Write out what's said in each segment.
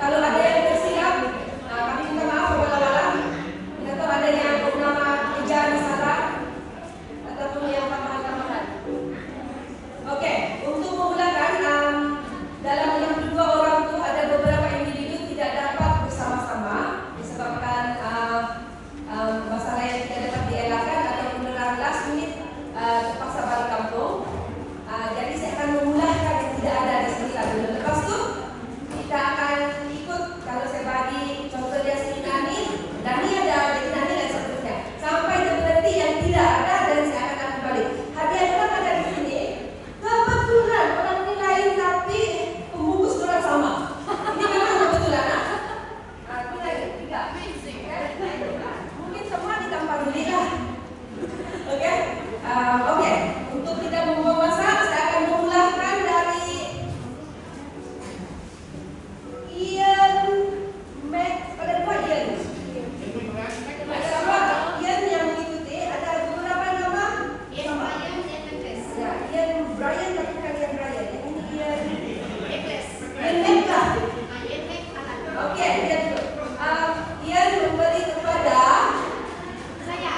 Kalau ada yang tersilap, kami minta maaf awal-awal. Atau ada yang nama ejaan salah ataupun yang tambahan-tambahan. Oke, untuk memulakan dalam 62 orang itu ada beberapa individu tidak dapat bersama-sama disebabkan masalah yang tidak dapat dielakkan atau beneran last minute terpaksa balik kampung. Jadi saya akan memulahkan yang tidak ada di sini dulu. Lepas itu kita akan ikut, kalau saya bagi contoh dia sini Nani ada, jadi Nani dan seterusnya sampai berhenti yang tidak ada dan saya akan ambil balik. Hadiah orang ada di sini. Kebetulan orang ini lain tapi pembungkus orang sama. Ini memang kebetulan. Aku lagi tiga. Mungkin semua ditambah dulu lah. Oke. Untuk tidak membuang masa, saya akan memulahkan dari Ian Mac. Ada dua Ian. Ada dua Ian yang mengikuti. Ada beberapa nama. Ian Brian dan Necklace. Ya, Ian Brian tapi bukan Ian Brian. Ini Ian Necklace. Ian Necklace. Ian Necklace. Oke, lihat dulu. Ian memberi kepada saya.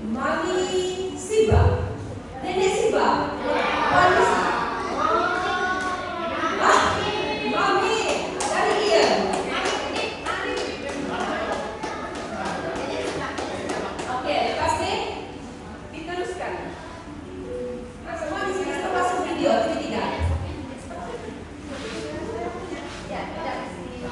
Mami Siba, Nenek Siba, Mami dari Ian. Oke, lepas ni diteruskan. Semua di sini termasuk video, tapi tidak. Ya, tidak di sini.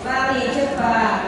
Mari cepat.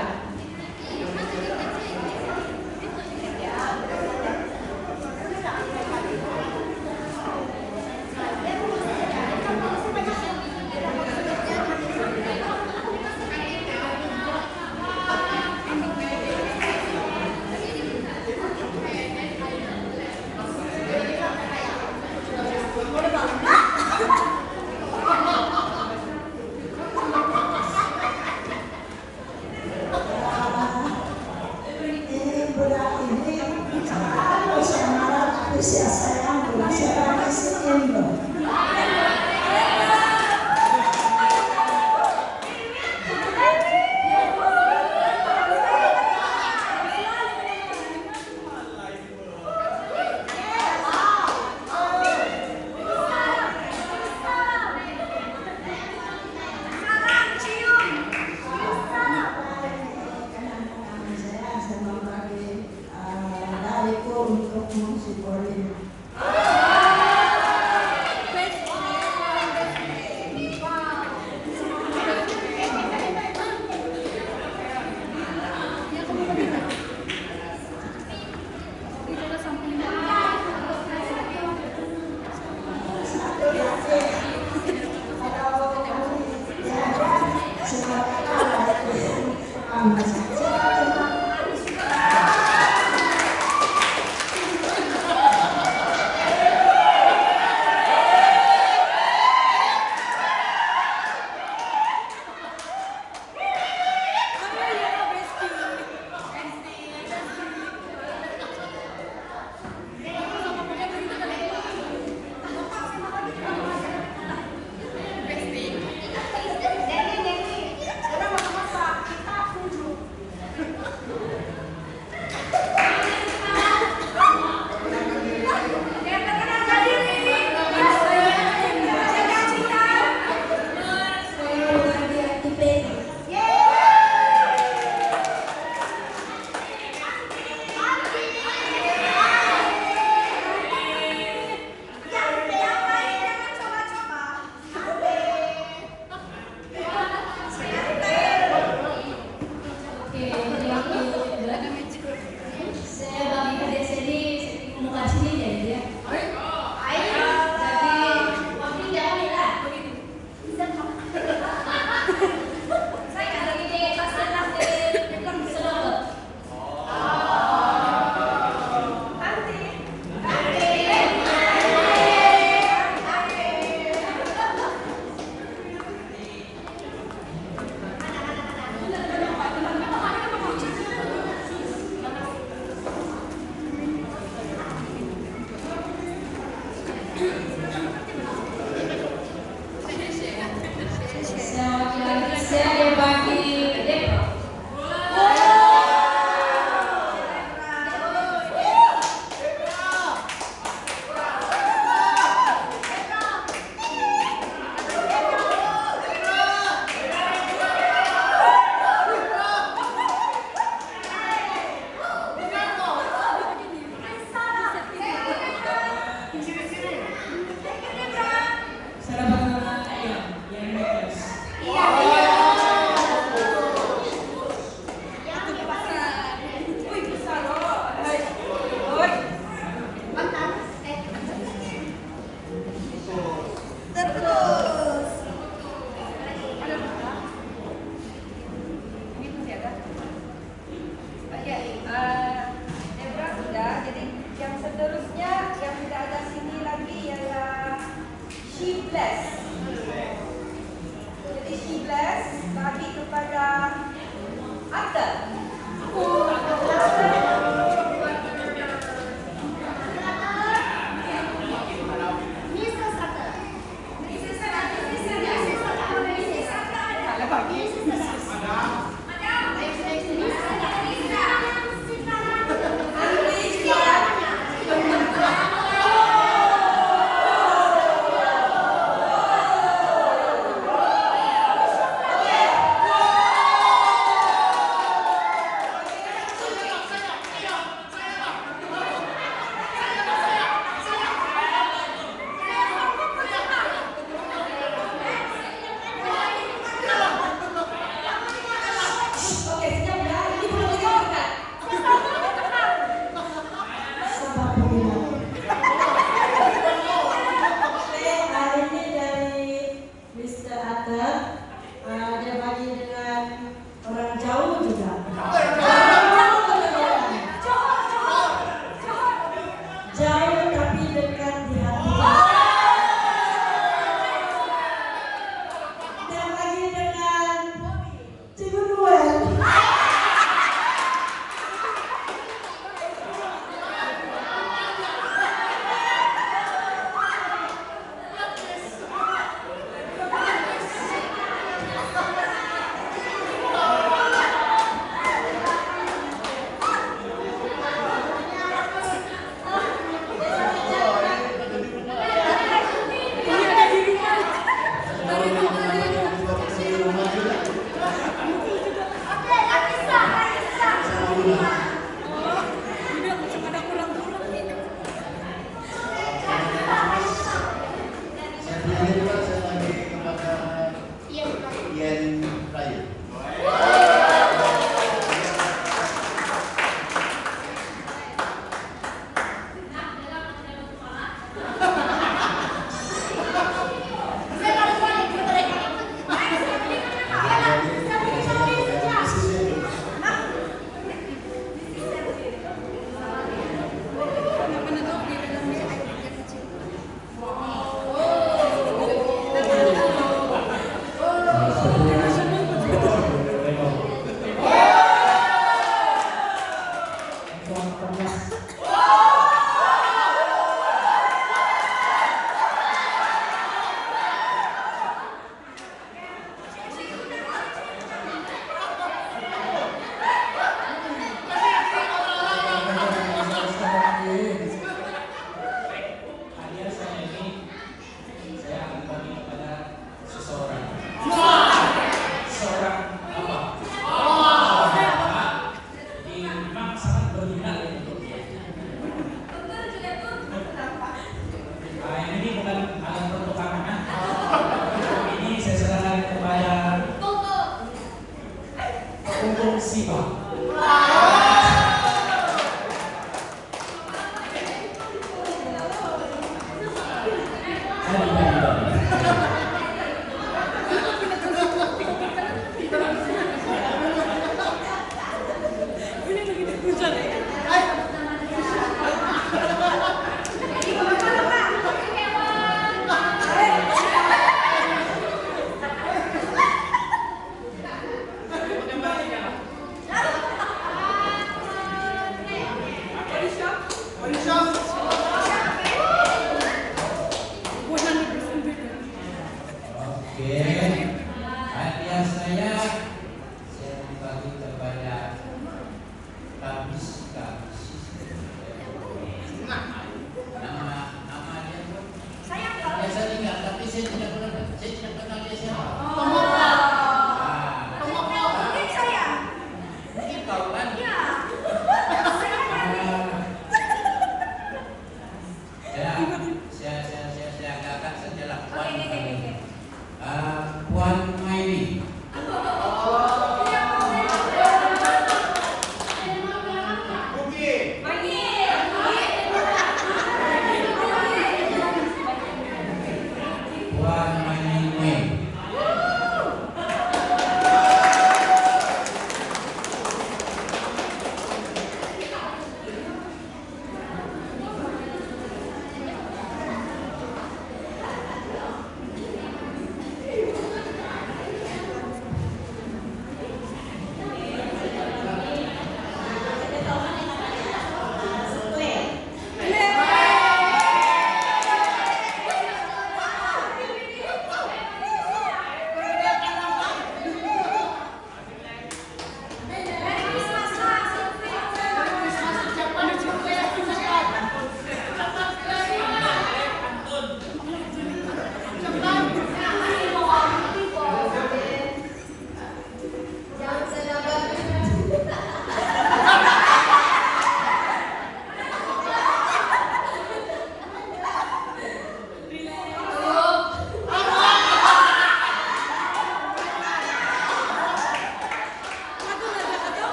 untuk Siva.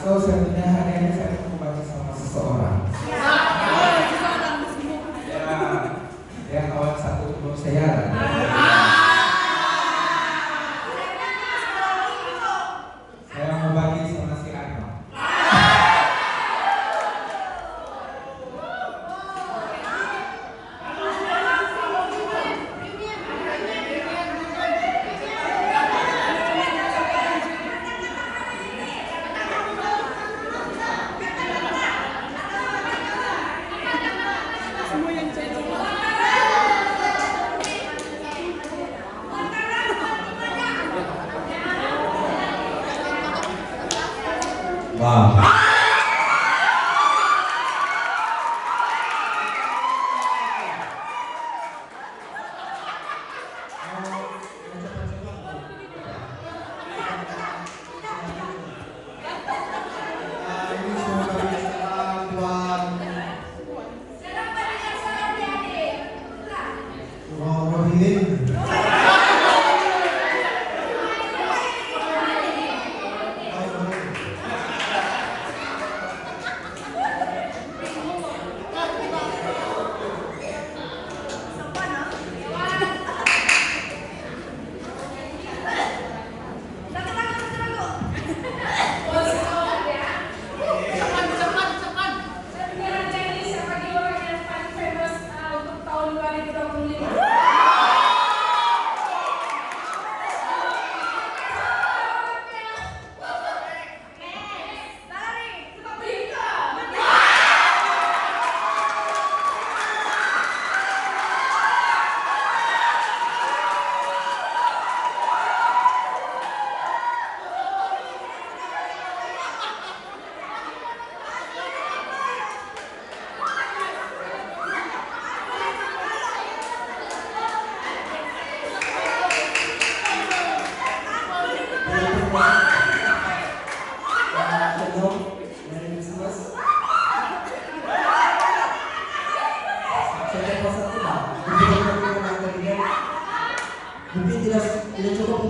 So sebenarnya hari ini saya mau membaca sama seseorang. Ya kawan satu umur saya. Saya mau bagi sama si Arno. Wow.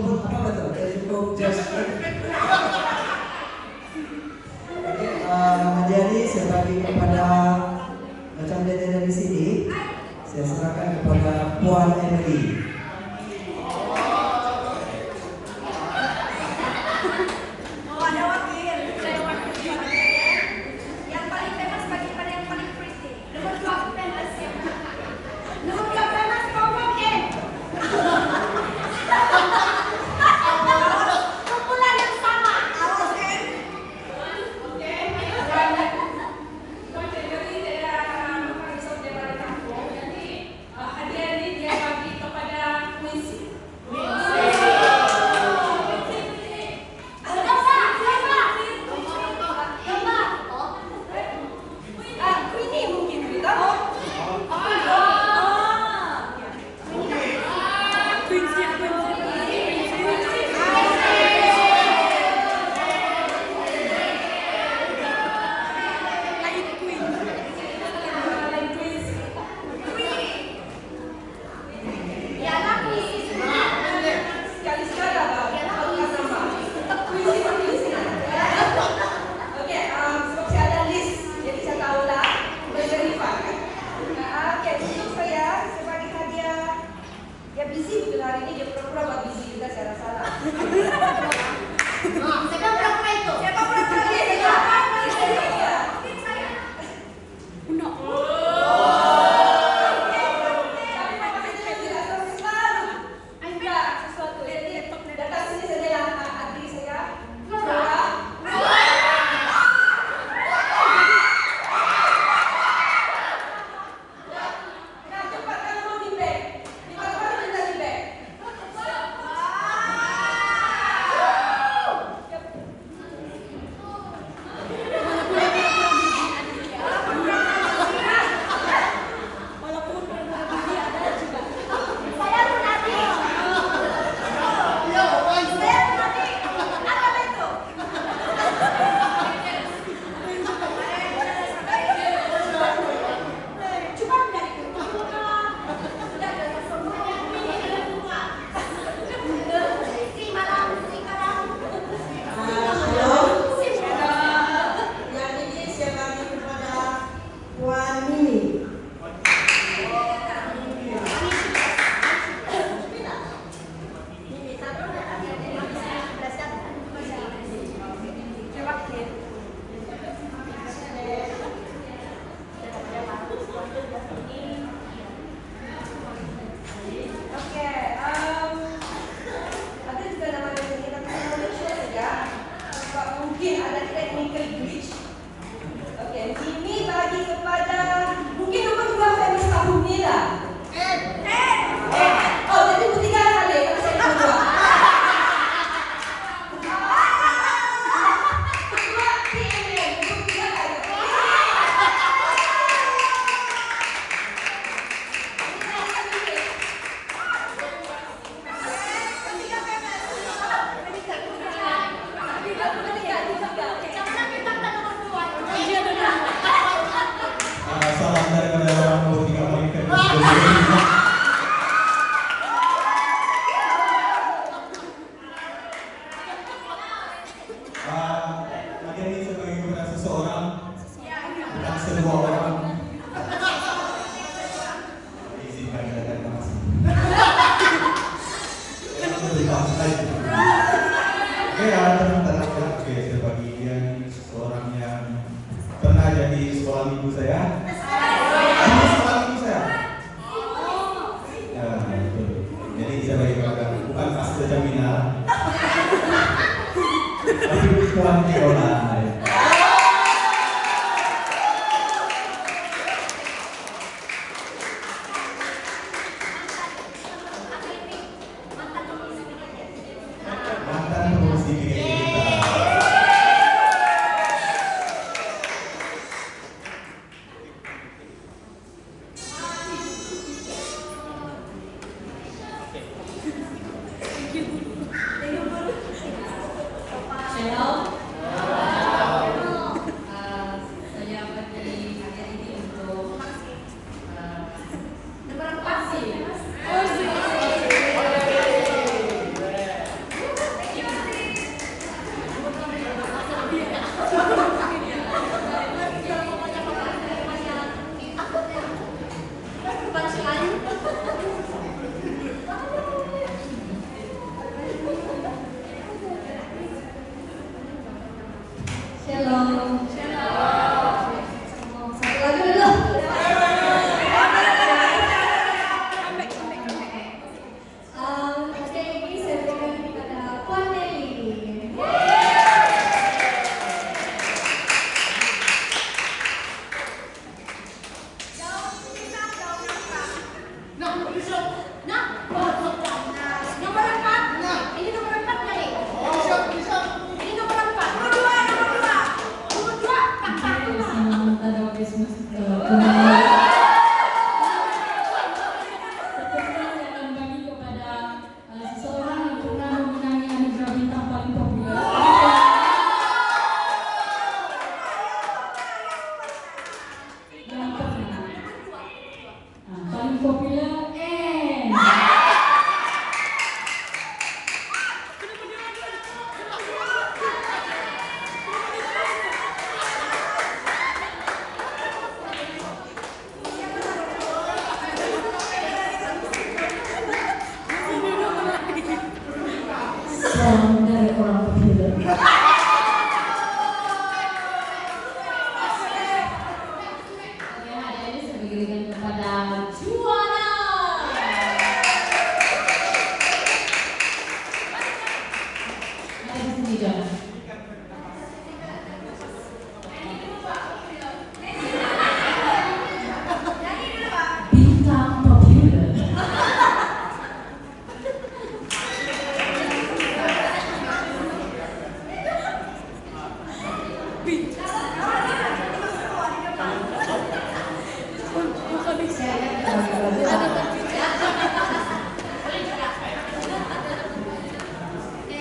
apa betul? Teleskop Just. Oke, jadi saya bagi kepada macam dia di sini. Saya serahkan kepada Puan Emily. Channel Shalom. Satu lagi dulu. Oke, ini saya berikan kepada Puan Nelly. Nomor 4. Ini nomor 4 kali. Ini nomor 4. Nomor 2. Nomor 2. Paling populer N. Salam dari orang populer. Oke, hadiah ini saya berikan kepada Juana. Mari di sini, Juana. Bintang populer.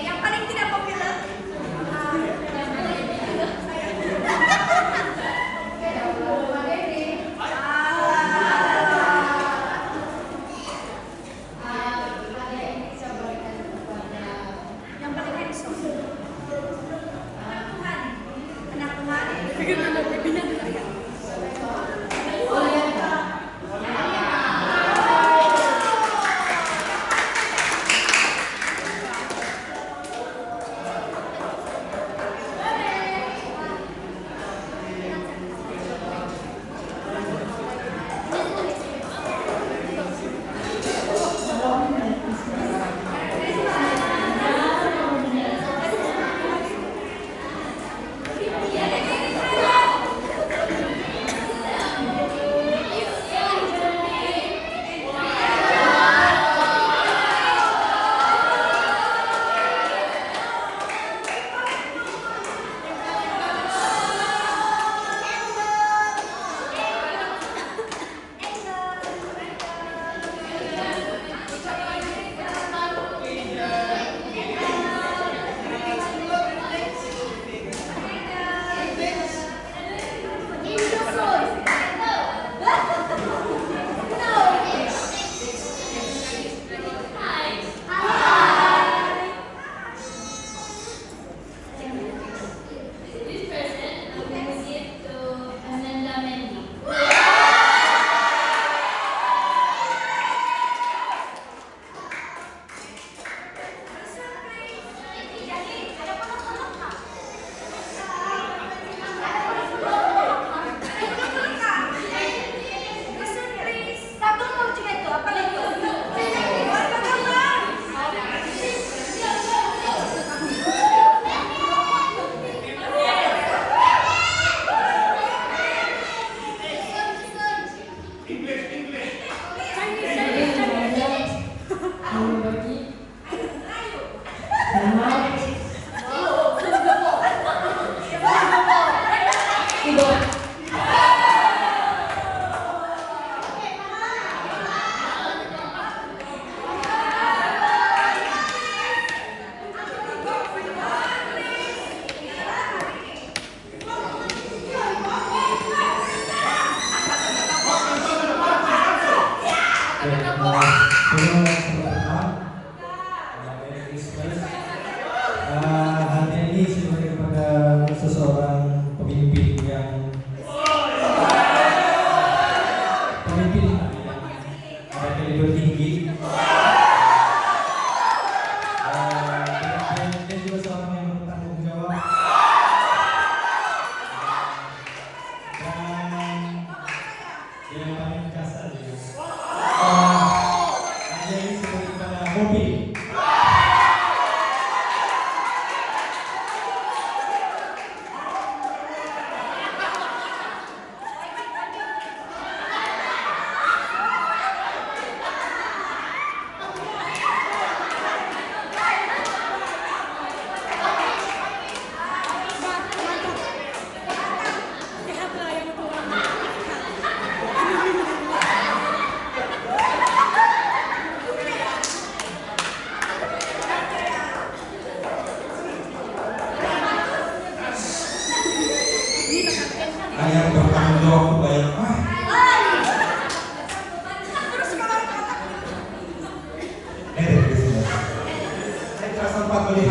Yang paling tidak populer.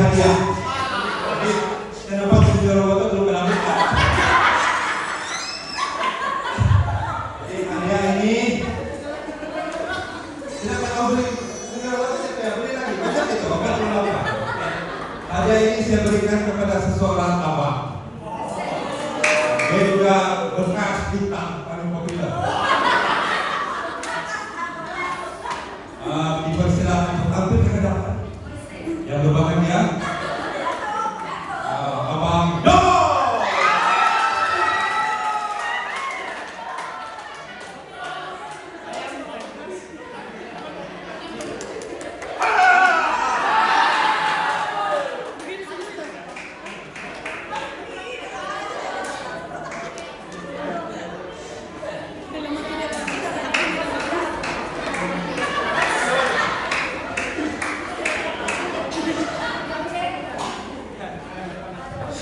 hadiah. Jadi kenapa Studio Roboto belum menemukan? Jadi hadiah ini tidak mau beli Studio Roboto, saya beli lagi banyak itu, kan belum apa. Hadiah ini saya berikan kepada seseorang abang. Dia juga bekas bintang paling populer. Dipersilakan untuk tampil ke hadapan. Yang berbahagia, Abang Domo.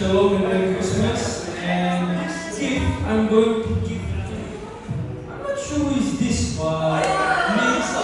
Shalom and Merry Christmas. And gift I'm going to give to you. I'm not sure who is this, but Melissa.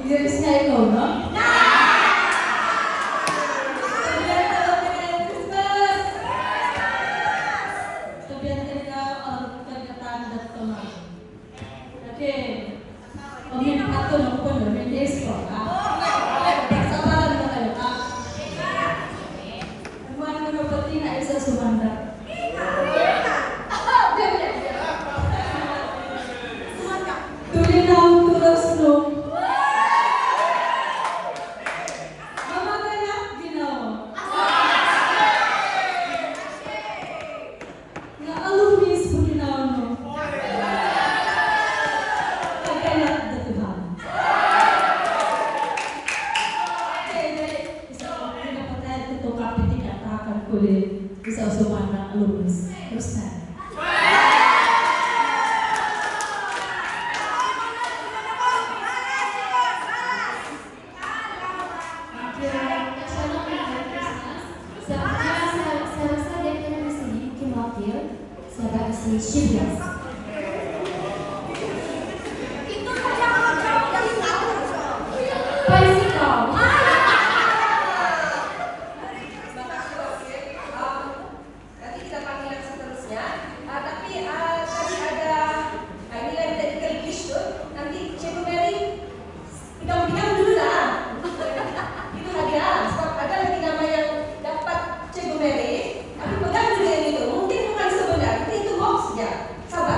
Garisnya itu, no? Bisa usumana alumnus terus Saya rasa dia kena di sini mungkin wakil sebagai si Shibas. Itu saja kalau jauh dari satu. Bicycle. Nanti kita panggil yang seterusnya. Tapi tadi ada ini lagi technical issue. Nanti Cikgu Mary pegang-pegang dulu lah. Itu hadiah. Sebab ada lagi nama yang dapat Cikgu Mary. Tapi pegang dulu yang itu. Mungkin bukan sebenarnya. Itu box ya. Sabar.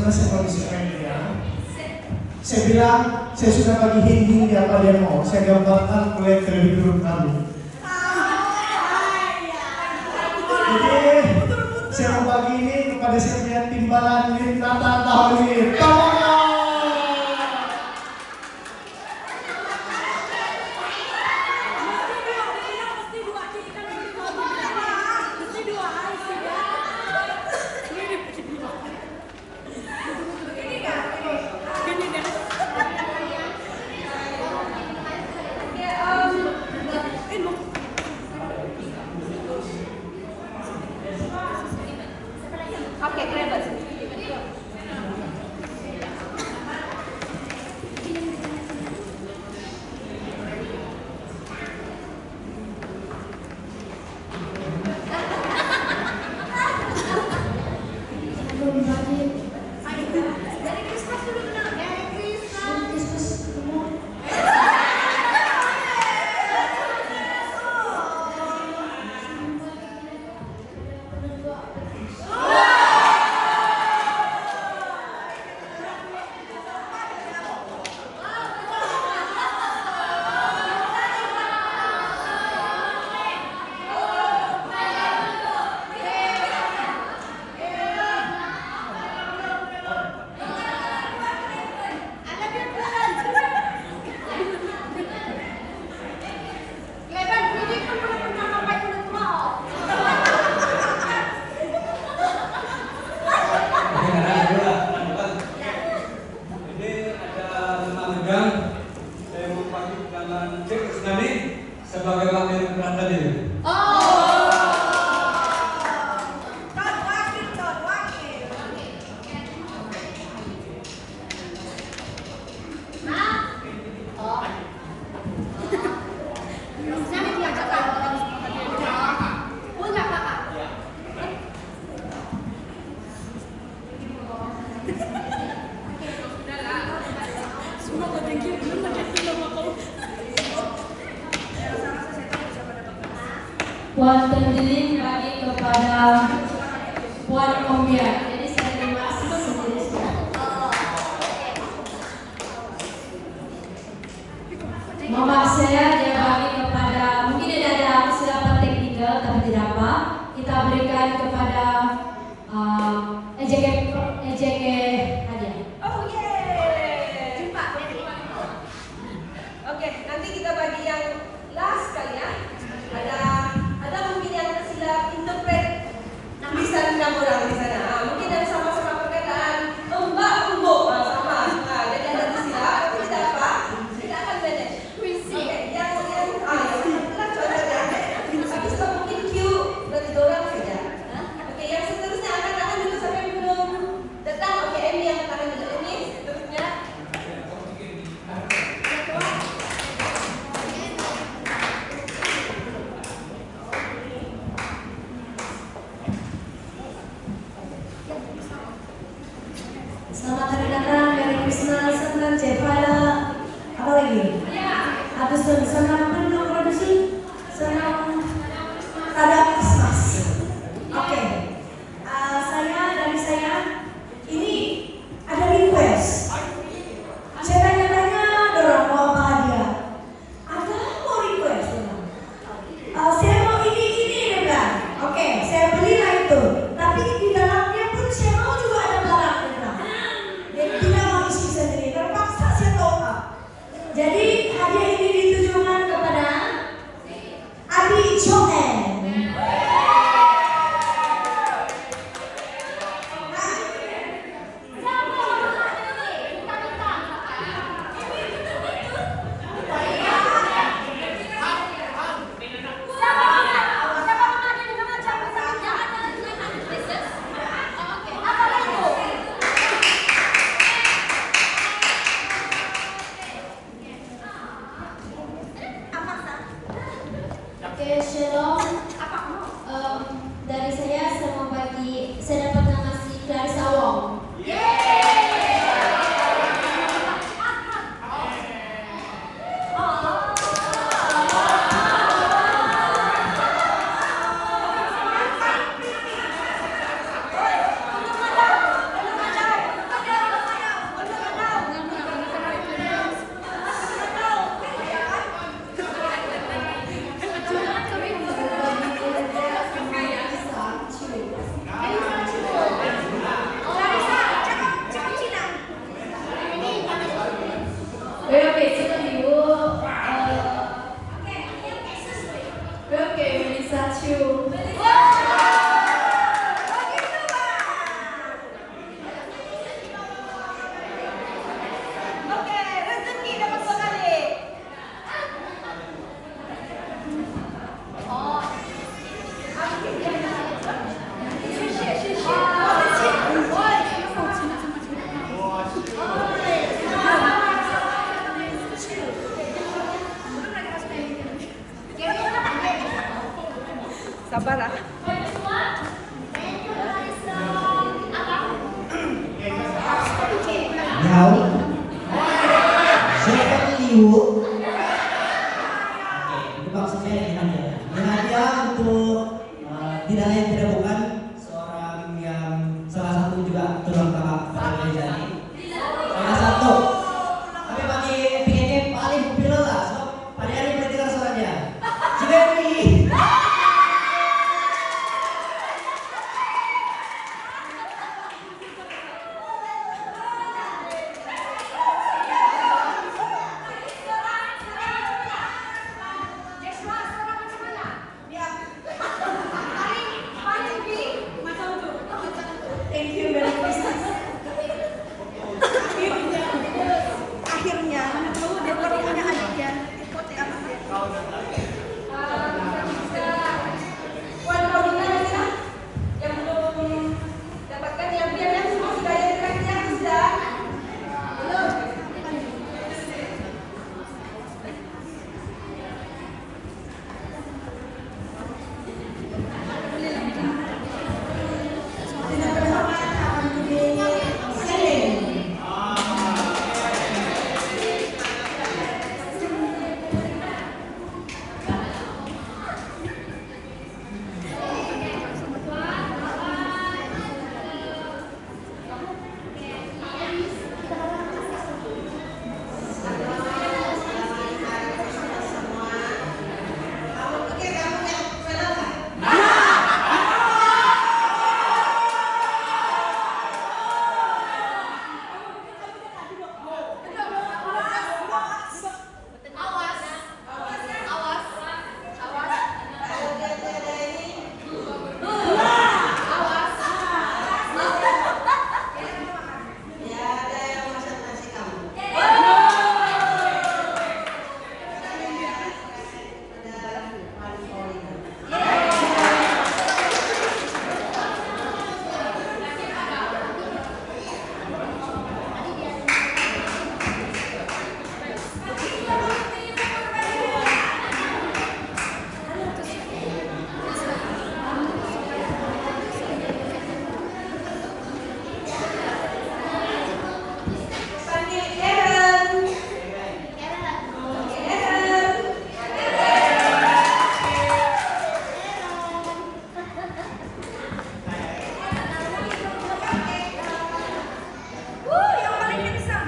karena saya kondisi dia. Saya bilang, saya sudah bagi hint apa dia mau. Saya gambarkan mulai terlebih dulu kamu. Jadi, saya mau bagi ini kepada saya punya timbalan Nata tahun ini. Oke, keren banget. Dari Christmas dulu dulu. Merry Christmas. Sebagai wakil yang berada di Puan Tendilin bagi kepada Puan Ombia. Jadi saya terima sendiri. Mama saya dia bagi kepada, mungkin ada kesilapan teknikal tapi tidak apa. Kita berikan kepada EJK hadiah. Oh yeah. Jumpa. Oke, nanti kita bagi yang last kali ya. Ada mungkin yang tersilap interpret tulisan 6 orang di sana. Mungkin ada sama-sama perkataan Mbak Umbo sama. Jadi ada tersilap, tapi tidak apa. Kita akan manage. Oke, yang contohnya. Tapi sebab mungkin Q berarti 2 orang saja. Oke, yang seterusnya akan dulu sampai belum datang. Oke, Emi yang akan dulu. Emi seterusnya. Selamat hari datang, Merry Christmas, senang Jepara, apa lagi? Habis itu senang penuh produksi, senang tada Christmas. Oke, dari saya, ini ada request. Saya tanya-tanya, dorong mau apa hadiah? Ada mau request? Saya mau ini kan? Oke, saya belilah itu. Tapi di dalamnya pun saya mau juga ada barang. Tidak mau isi sendiri, terpaksa saya top up. Jadi hadiah ini ditujukan kepada Yao. Siapa Liu? Oke, itu maksudnya ini hadiah. Ini hadiah untuk tidak lain tidak bukan seorang yang salah satu juga tulang kakak pada gereja ini. Salah satu. Tapi bagi PKK paling populer lah. So, pada hari ini dengar suaranya. Cibewi. Thank you, Merry Christmas. Akhirnya, dia baru punya hadiah. Wan Paulina ya, yang belum dapatkan yang dia semua sudah ada tracknya sudah. Belum. Dengan berhormat akan diberi Selin.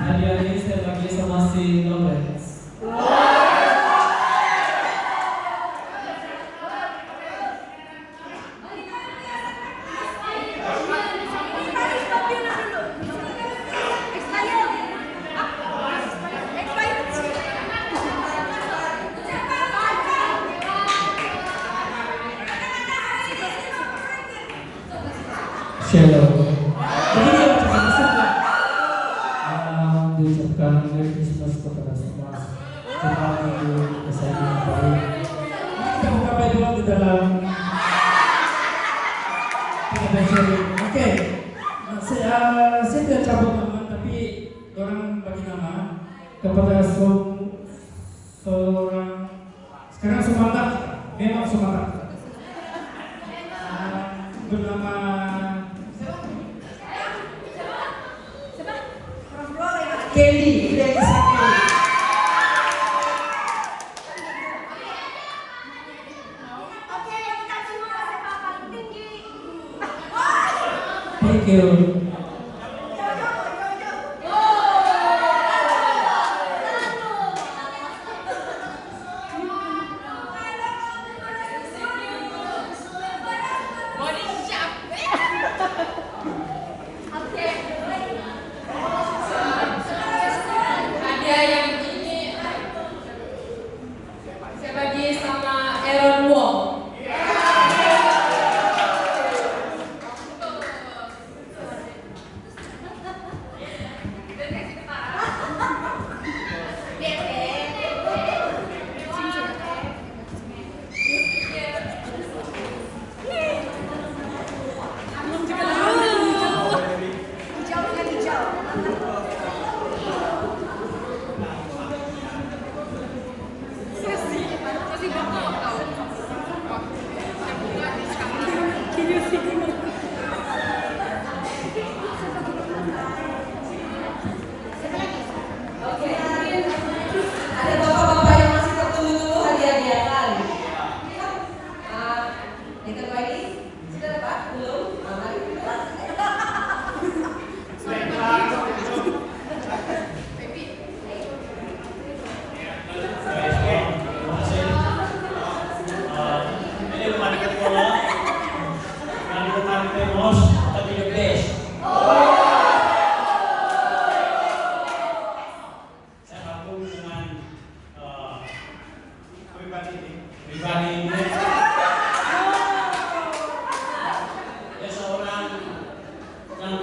Hadiah ini saya bagi sama si Lawrence. Shalom. Begini diucapkan Merry Christmas kepada semua jemaat kesayangan baik. Kita buka baju di dalam Oke. Saya tidak cabut nama, tapi orang bagi nama kepada seorang sekarang Sumatera, memang Sumatera. Bernama Kelly, tidak bisa Kelly. Thank you. Hadiah yang ini saya bagi sama Aaron Wong.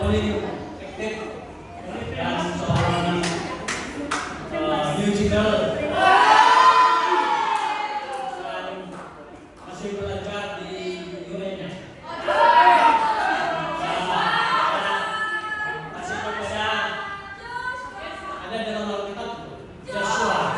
paling aktif dan seorang musical. Dan masih belajar di UNS. Masih bekerja ada dalam Alkitab Joshua.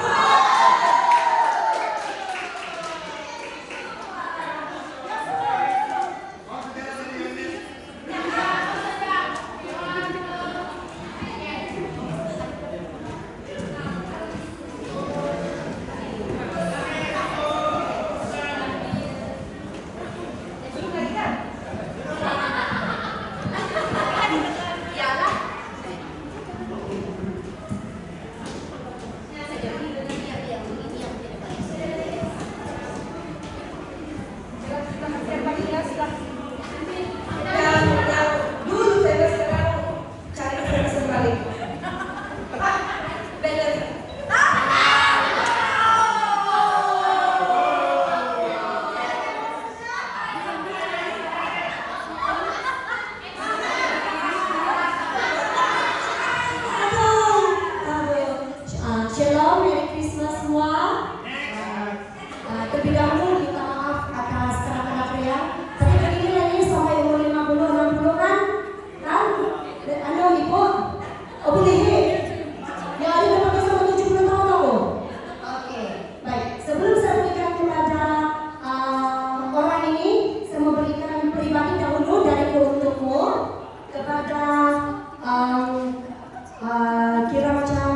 Shalom, Merry Christmas semua. Terlebih dahulu minta maaf atas kena-kena pria. Tapi begini lah ini sampai umur 50-60 kan? Anda ibu? Oh boleh? Yang ada dapat sampai 70 tahun aku. Oke, baik. Sebelum saya berikan kepada orang ini, saya mau berikan pribadi dahulu dari untukmu kepada kira macam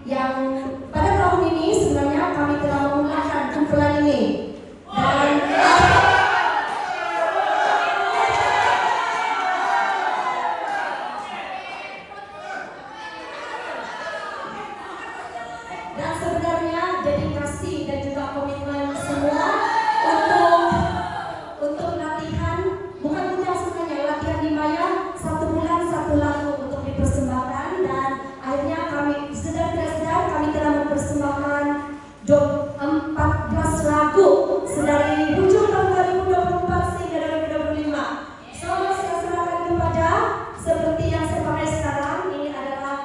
yang pada tahun ini sebenarnya kami telah menggunakan kumpulan ini dan sebenarnya dedikasi dan juga komitmen semua untuk latihan, bukan mudah sebenarnya, latihan dibayar 1 bulan 1 lagu untuk dipersembahkan, dan akhirnya kami sedang tidak sedar kami telah mempersembahkan 14 lagu dari hujung tahun 2024 sehingga 2025. So saya serahkan kepada seperti yang saya pakai sekarang. Ini adalah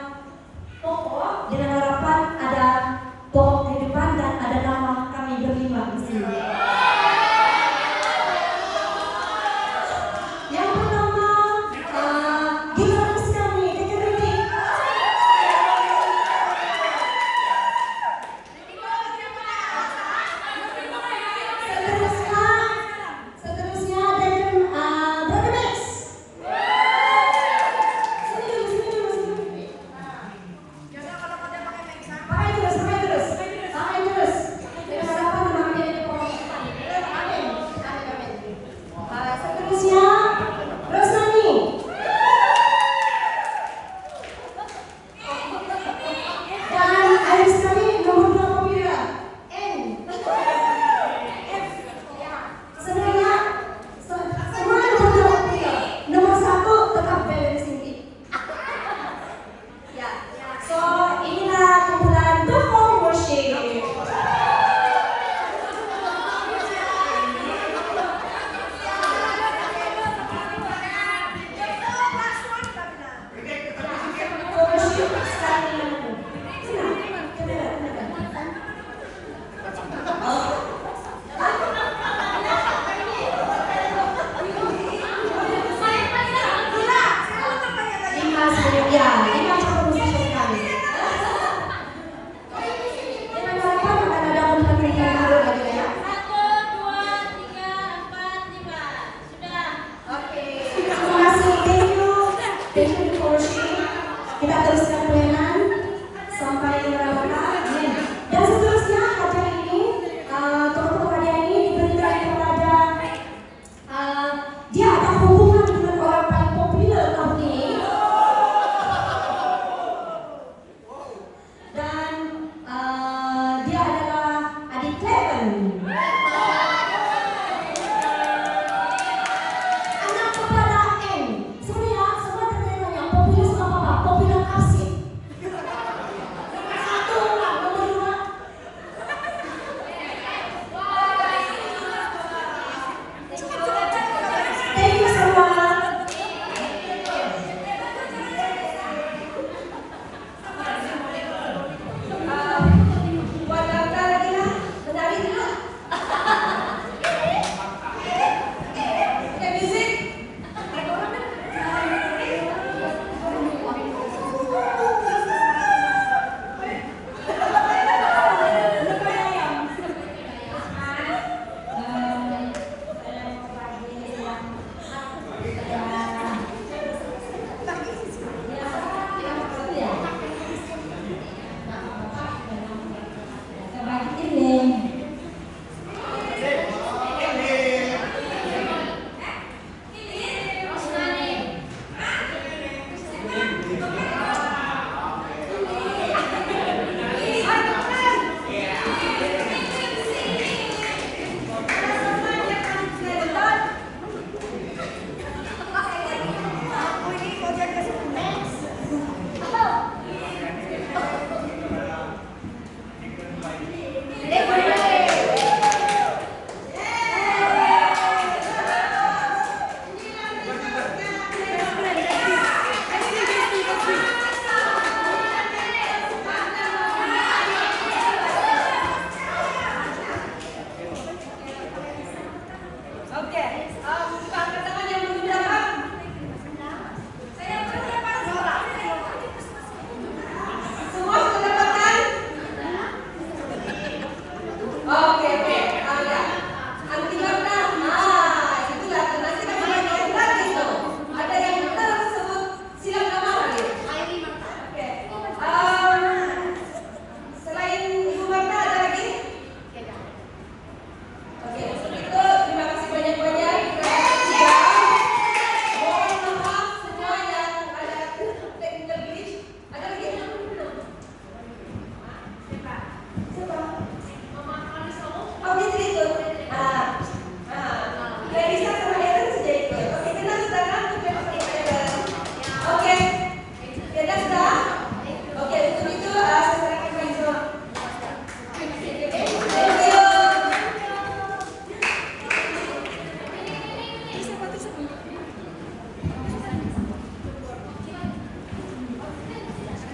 pokok dengan harapan ada pokok kehidupan dan ada nama kami berlima di sini. Yang pertama, gitaris kami, Deketik. Seterusnya Brother Max. Sini dulu.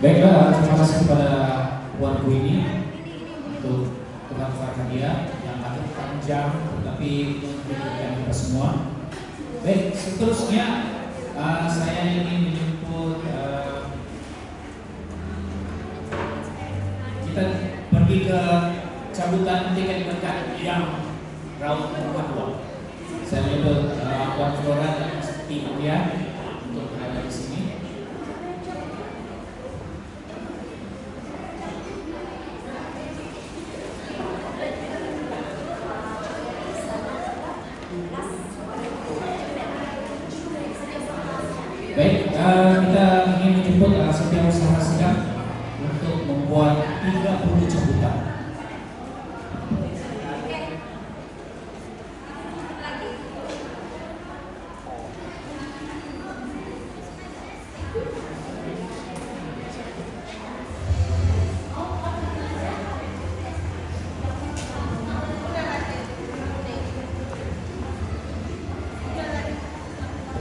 Baiklah, terima kasih kepada Puanku ini untuk tukar-tukar hadiah yang agak panjang tapi memberikan kita semua. Baik, seterusnya saya ingin menjemput kita pergi ke cabutan tiket berkat yang round kedua. Saya menyebut Puan Flora dan tim dia untuk berada di sini. Baik, kita ingin menjemput setiap usaha sedang untuk membuat 30 cabutan.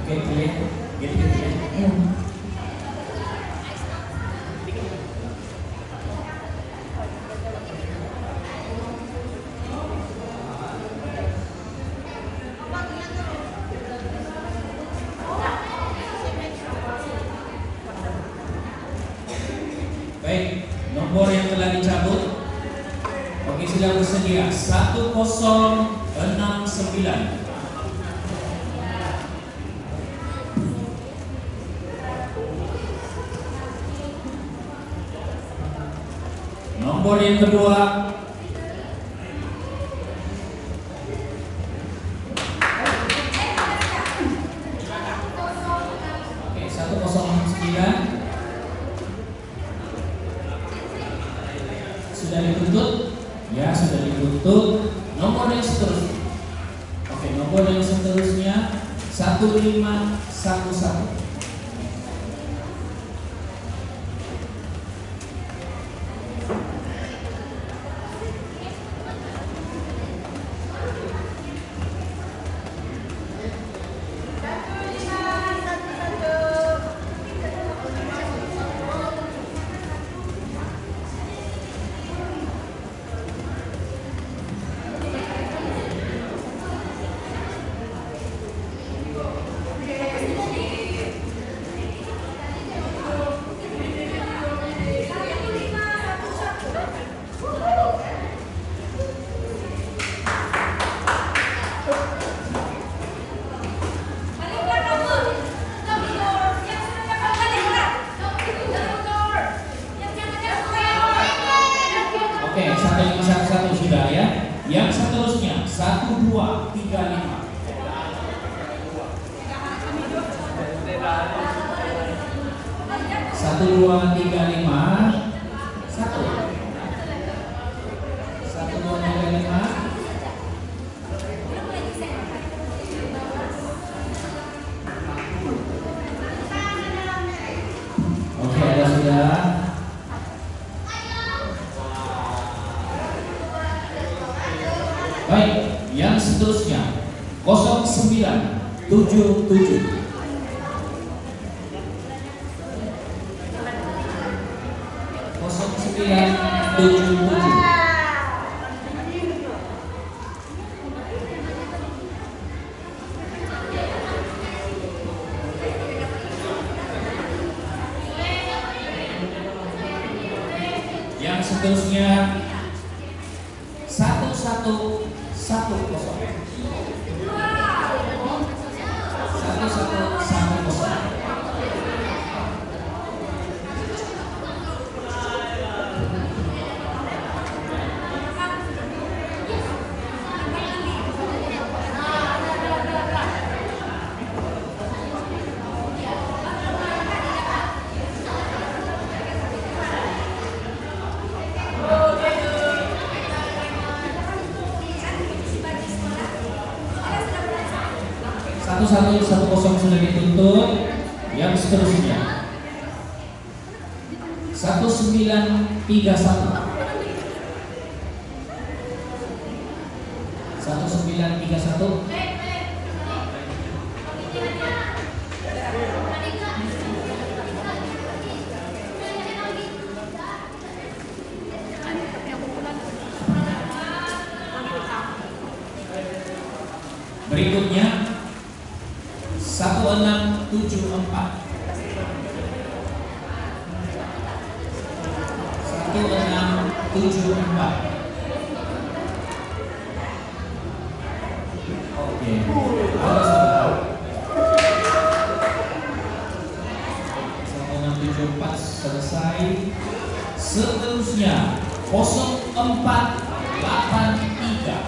Oke, clear. Gitu ya. Baik, nomor yang telah dicabut. Oke, sudah bersedia 1069. Nomor yang kedua oke, 109 sudah ditutup ya, sudah ditutup. Nomor yang seterusnya, oke, nomor yang seterusnya 1511. 1235 1. 1235. Oke, ada sudah. Baik, yang seterusnya 0977. 0977. Yang seterusnya 1110. 1110. Satu sudah ditutup. Yang seterusnya 1931. 1931. Berikutnya 1674. 1674. Oke, ada sudah. 1674 selesai. Seterusnya 0483.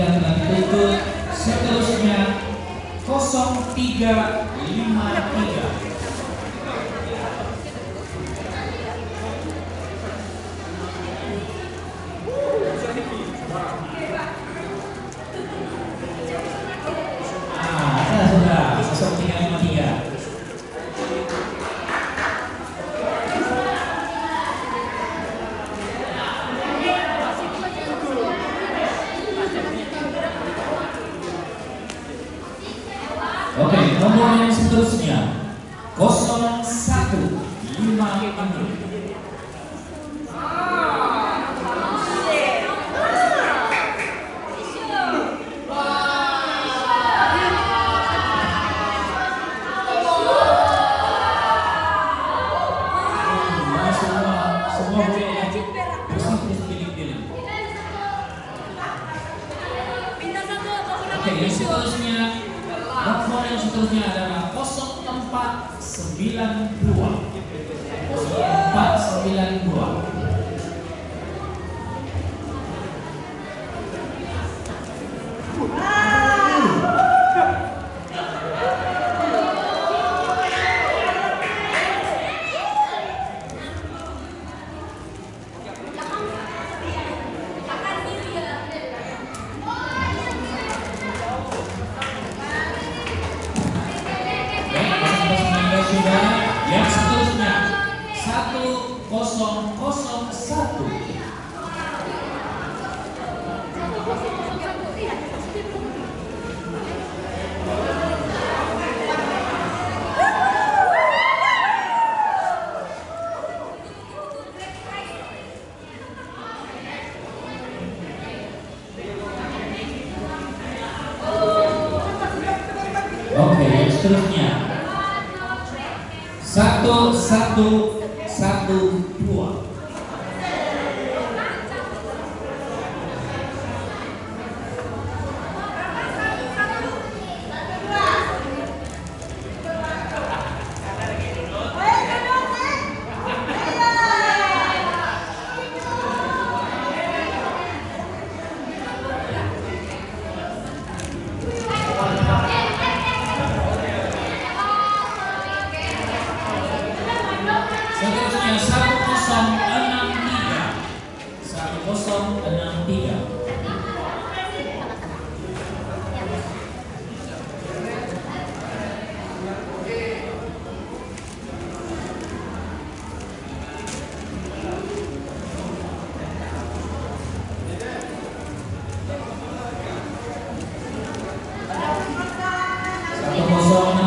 Telah ditutup. Seterusnya 0353. Sudah 0353. Oke, nomor yang seterusnya 0156. Oke, yang seterusnya nomor yang seterusnya adalah 0492. 0492. Yang seterusnya 1001. Oke, yang seterusnya 1112.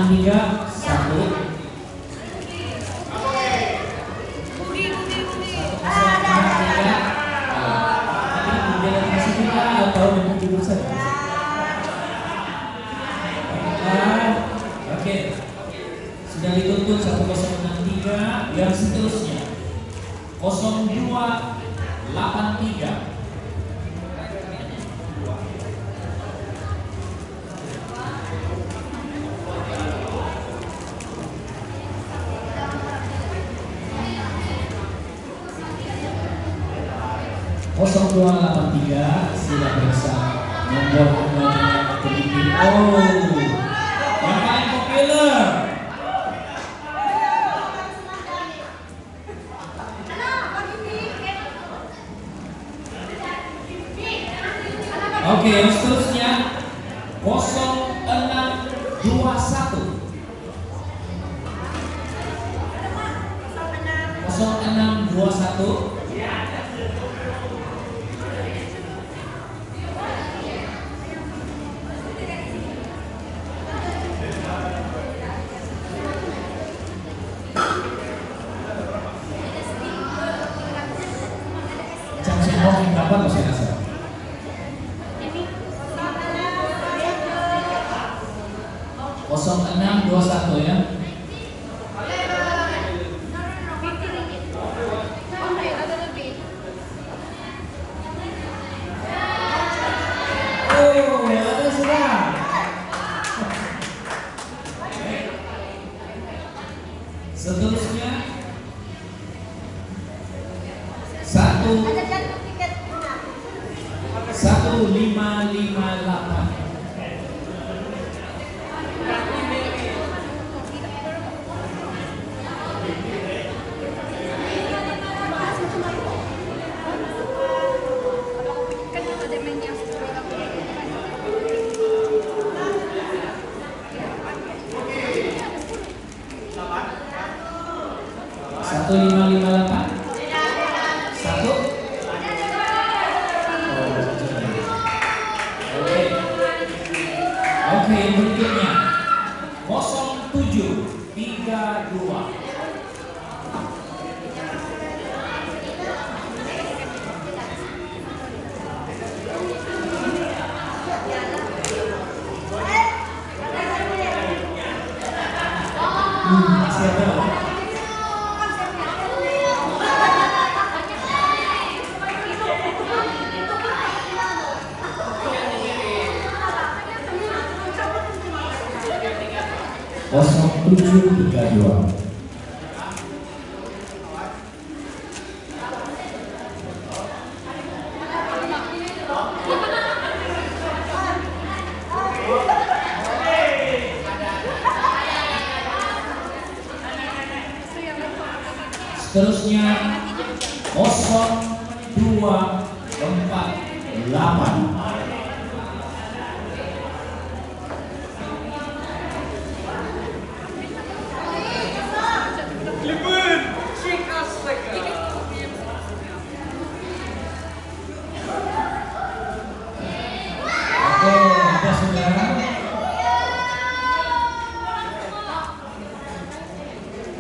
3, 1. Oke, sudah dituntut 1063. Yang seterusnya 0283. Sudah periksa nomor pembacaan teliti. Oh, yang paling populer. Oke, yang seterusnya 0621. 0621. Kapan masih rasa? Kosong 0621 ya. Oh, ada sudah. Seterusnya 1558. Satu 1558. Satu. Oke, berikutnya 0732. Siapa? Kosong 732. Seterusnya 0248.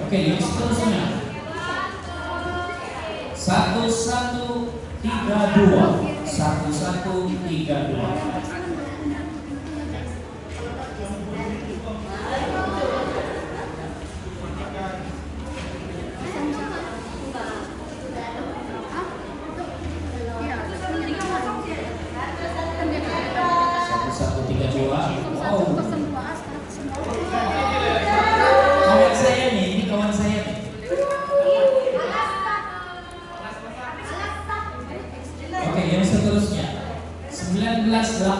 Oke, yang seterusnya 1132. 1132. Wow. Kawan saya nih, ini kawan saya nih. Oke, yang seterusnya 1980.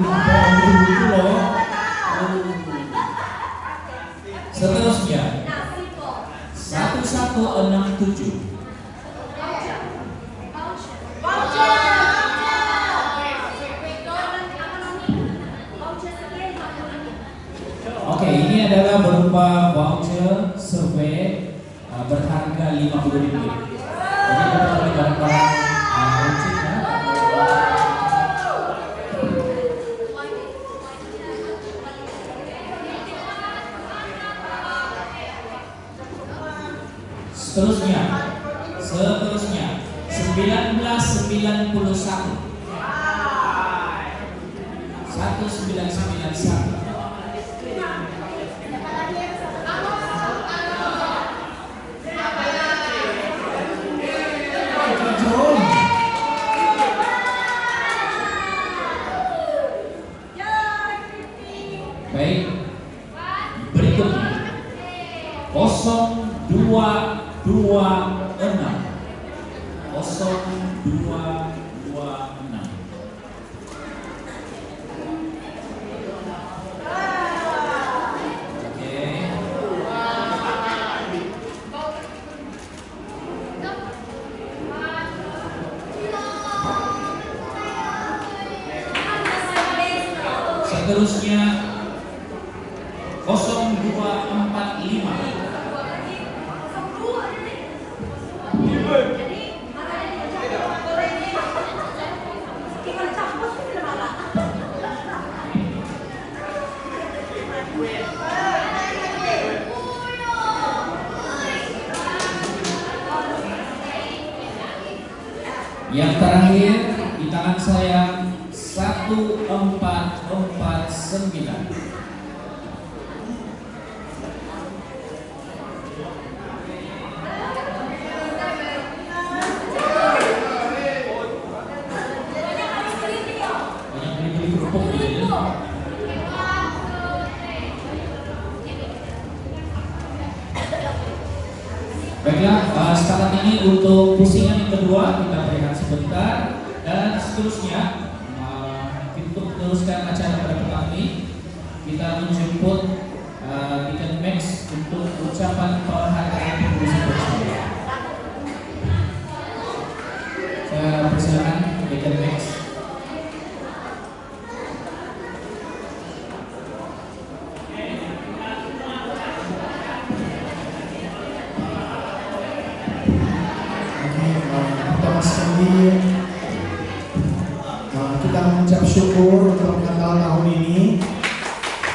betul loh. Seterusnya 1167. Oke, ini adalah berupa voucher survei berharga Rp50. Jadi kita beli barang-barang runcing ya. Seterusnya 1991. 1991. Baik, berikutnya 0226. 0226. Seterusnya 0245. Yang terakhir di tangan saya 1449. Banyak beli kerupuk gitu ya. Baiklah, sekarang ini untuk pusingan yang kedua kita berikan sebentar dan seterusnya untuk meneruskan acara pada petang ini kita menjemput Deacon Max untuk ucapan penghargaan pengurus bersama. Saya persilakan Deacon Max. Pertama sekali kita mengucap syukur untuk Natal tahun ini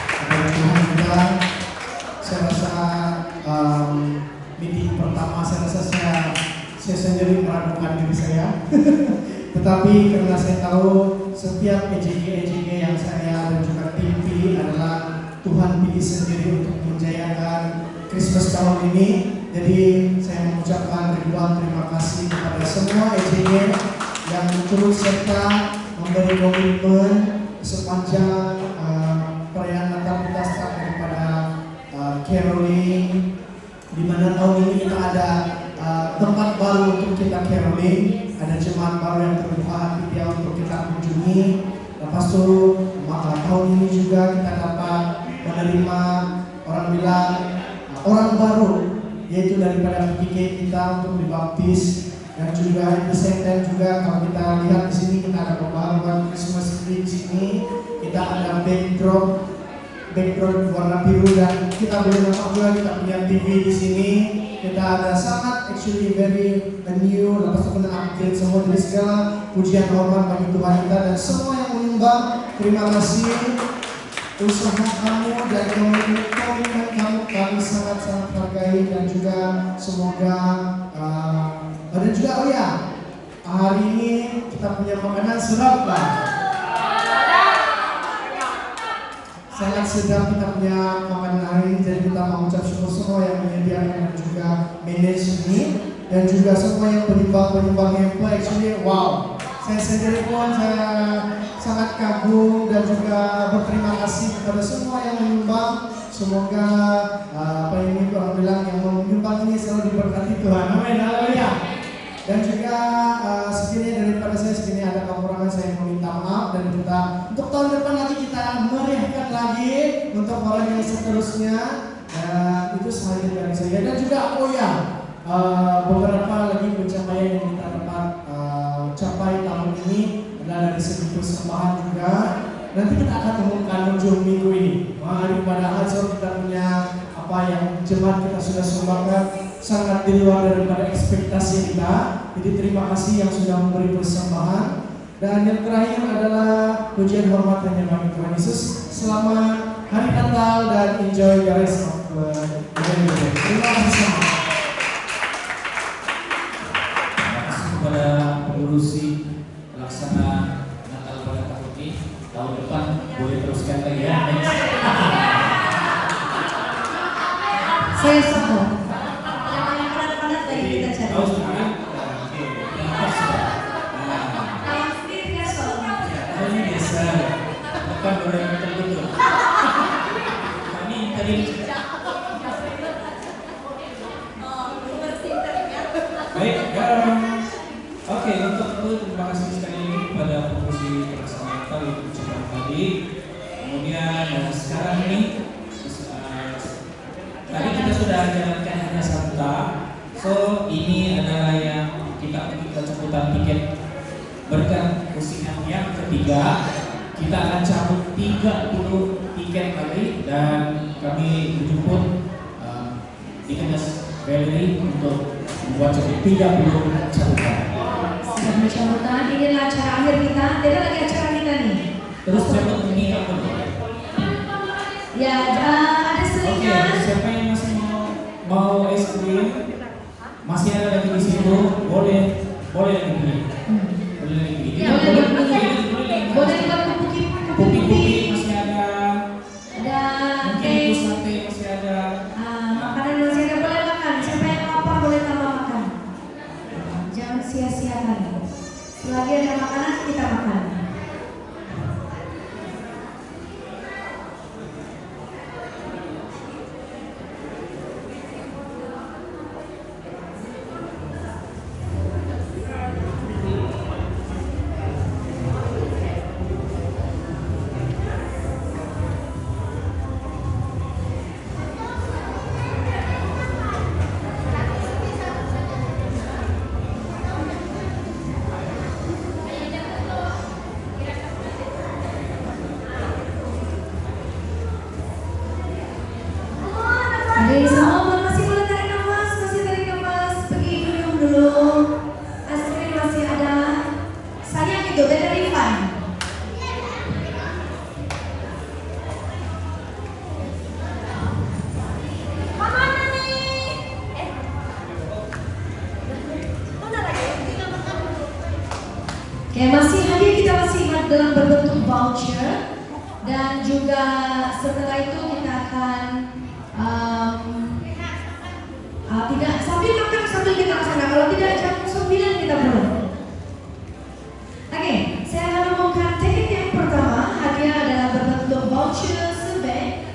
kepada Tuhan kita. Saya rasa meeting pertama saya rasa saya sendiri meragukan diri saya. Tetapi karena saya tahu setiap EJG yang saya dan juga tim pilih adalah Tuhan pilih sendiri untuk menjayakan Christmas tahun ini. Jadi saya mengucapkan ribuan terima kasih kepada semua EJG yang turut serta memberi komitmen sepanjang perayaan Natal kita start daripada caroling, di mana tahun ini kita ada tempat baru untuk kita caroling, ada jemaat baru yang terbuka hati dia untuk kita kunjungi. Lepas itu tahun ini juga kita dapat menerima orang bilang orang baru, yaitu daripada PKK kita untuk dibaptis. Dan juga di same juga kalau kita lihat di sini kita ada pembaruan Christmas tree di sini, kita ada backdrop warna biru dan kita boleh nampak juga kita punya TV di sini. Kita ada sangat actually very new, lepas itu kena upgrade semua. Jadi segala pujian hormat bagi Tuhan kita dan semua yang menyumbang, terima kasih. Usaha kamu dan komitmen kamu kami sangat-sangat hargai dan juga semoga dan juga oh ya, hari ini kita punya makanan sedap lah. Sangat sedap kita punya makanan hari ini, jadi kita mau ucap syukur semua yang menyediakan dan juga manage ini dan juga semua yang penyumbang yang actually wow. Saya sendiri pun saya sangat kagum dan juga berterima kasih kepada semua yang menyumbang. Semoga apa ini orang bilang yang menyumbang ini selalu diberkati Tuhan. Amin. Haleluya. Dan juga segini daripada saya segini ada kekurangan, saya meminta maaf dan kita untuk tahun depan favorit yang seterusnya. Itu selanjutnya dari saya. Dan juga beberapa lagi pencapaian yang kita dapat capai tahun ini adalah dari segi persembahan juga. Nanti kita akan umumkan ujung minggu ini. Hari pada Azhar kita punya apa yang jemaat kita sudah sumbangkan sangat di luar daripada ekspektasi kita. Jadi terima kasih yang sudah memberi persembahan. Dan yang terakhir adalah pujian hormat yang bagi Tuhan Yesus. Selamat Hari Natal dan enjoy the rest of the day. Terima kasih semua. Terima kasih kepada pengurusi pelaksana Natal pada tahun ini. Tahun depan boleh teruskan lagi ya. Saya satu. Yang padat-padat dari kita cari. Tahu sekarang? Oke. Yang pas ya. Yang sendiri biasa. Oh ini biasa. Bukan orang yang terbentuk. Kami tadi. Baik. Oke, untuk itu terima kasih sekali kepada pengurusi pelaksana Natal untuk ucapan tadi. Kemudian sekarang ini tadi kita sudah jalankan hanya Santa. So ini adalah yang kita cabutan tiket berkat pusingan yang ketiga. Kita akan cabut 30 tiket lagi dan kami menjemput Ticketers Gallery untuk membuat 30 cabutan. Sudah bercabutan, inilah acara akhir kita. Tidak lagi acara kita nih. Terus cabut ini apa? Ya, ada Oke, selingan. siapa yang masih mau es krim? Masih ada lagi di situ, boleh lagi beli. Boleh lagi beli. Ya, boleh buat kupu-kupu. Kopi masih ada. Ada Mungkin itu sate masih ada. makanan masih ada, boleh makan. Siapa yang lapar boleh tambah makan. Jangan sia-siakan. Selagi ada makanan kita makan. Ada yang sama, masih boleh tarik nafas, pergi minum dulu. Asri masih ada. Sayang itu, better refund. Mana nih? Oke, masih hadir, kita masih dalam berbentuk voucher. Dan juga setelah itu kita akan tidak sambil makan sambil kita kesana. Kalau tidak jam 9 kita pulang. Oke, saya akan umumkan tiket yang pertama. Hadiah adalah berbentuk voucher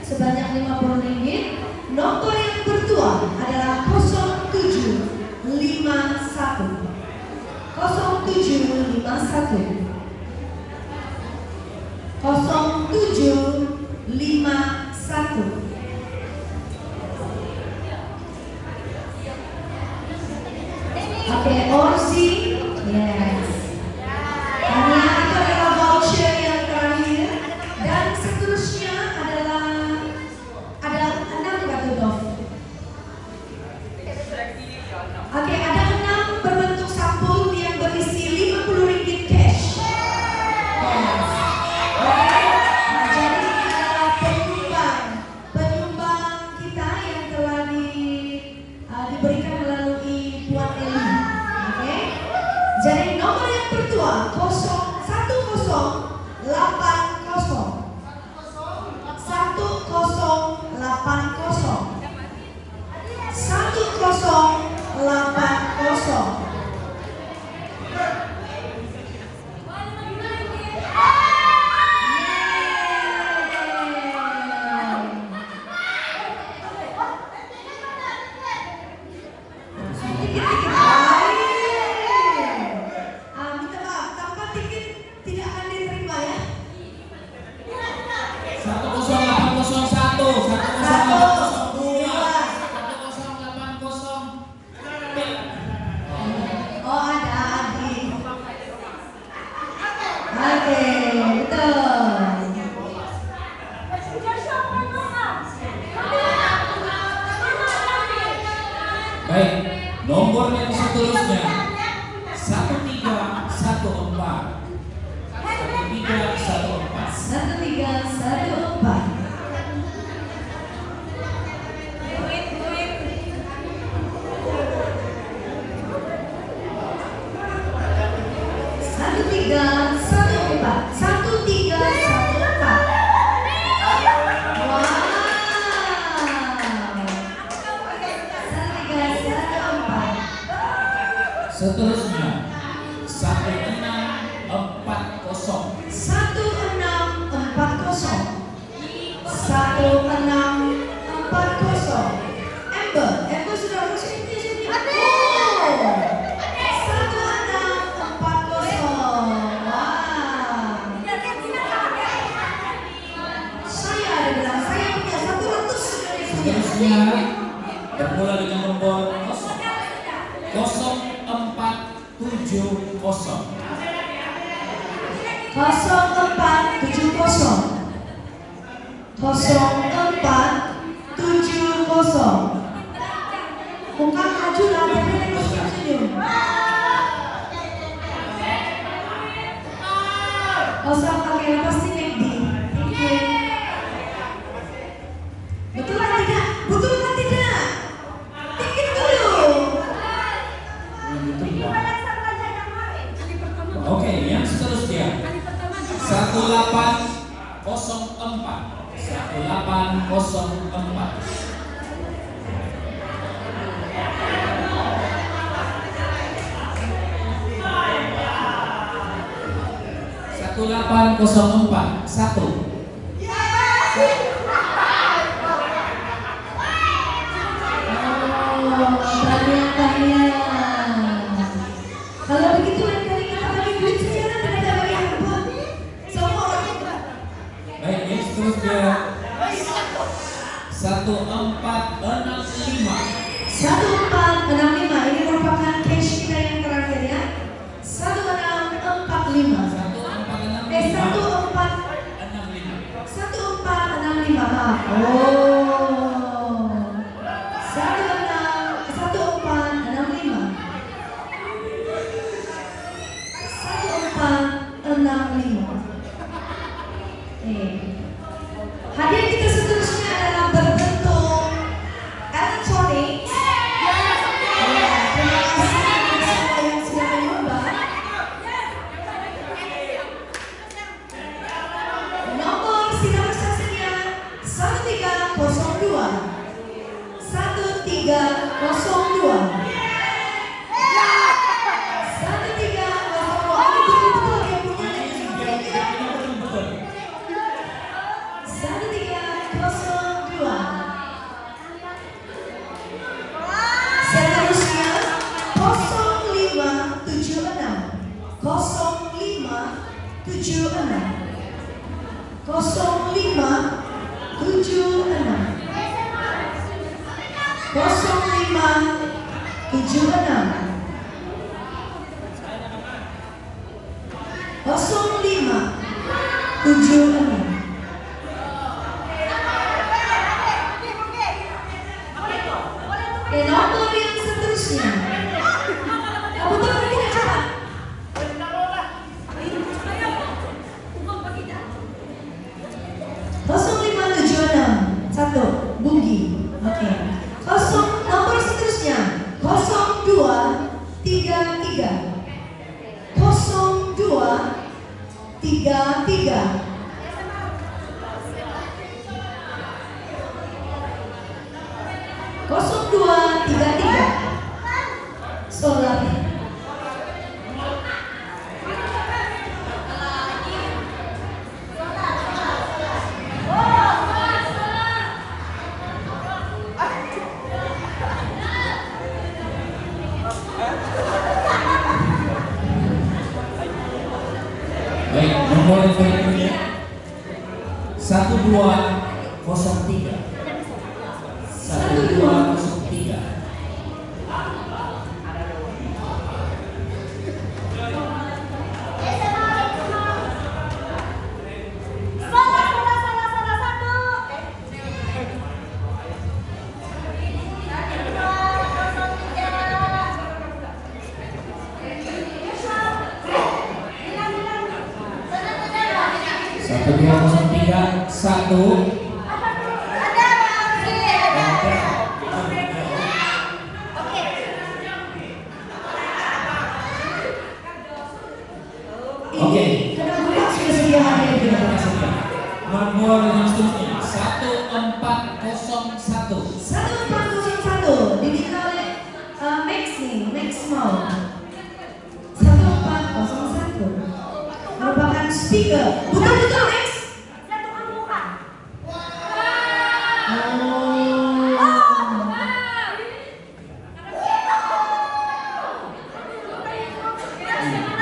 sebanyak Rp50. Nomor yang bertuah adalah 0751. 0751. 0751. Oke, Orsi, yes. Karena itu adalah voucher yang terakhir dan seterusnya adalah ada 6 kartu Dov. Oke, ada 6 berbentuk sampul yang berisi Rp50 cash. Yes. Oke, jadi penyumbang kita yang telah diberikan melalui Puan Eli. Oke, jadi Seterusnya 1640. 1640. Ember sudah harus ini sini. 1640. Wah. Saya ada bilang saya punya 100 Seterusnya bermula dengan nomor 0470. 0470. Muka maju lah, tapi terus senyum. 0 pakai pasti McD. Betul atau tidak? Betul atau tidak? Tikit dulu. Oke, yang seterusnya 1804. 1804. 1804. 1. Kalau begitu lain kali kita bagi duit sejarah tidak ada bagi apa. Semua orang itu. Baik, yang seterusnya 1465. 1465 ini merupakan cash kita yang terakhir ya. 1465. 1465. Maaf. Oh. 1465. 1465. Hadiah kita seterusnya adalah berbentuk elektronik. Terima kasih kepada semua yang sudah menyumbang. Nomor sidang saksinya 1302. 1302. 1302. Seterusnya 0576. 0576. 0576. Nomor yang seterusnya. Kamu tahu tidak cepat? 0576. 1. Bunggi. Oke. Nomor seterusnya 0233. 0233. 0233. Solar. Baik, nomor yang berikutnya 1203. 1203. Satu. Oke. Karena bukan sudah sedia hadir di Terima dalam. kasih. Nomor yang seterusnya 1401. 1401 diminta oleh Max nih, Max mau 1401 merupakan speaker. Bukan itu Max?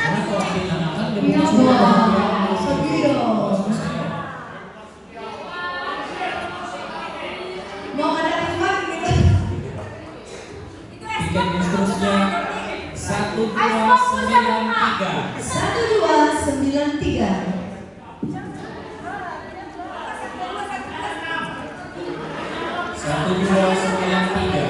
Karena kalau dinamakan dia Iya, bukan suara. Bang. Serius. Mau ada rifan gitu. Tiket yang seterusnya 1293. 1293. 1293.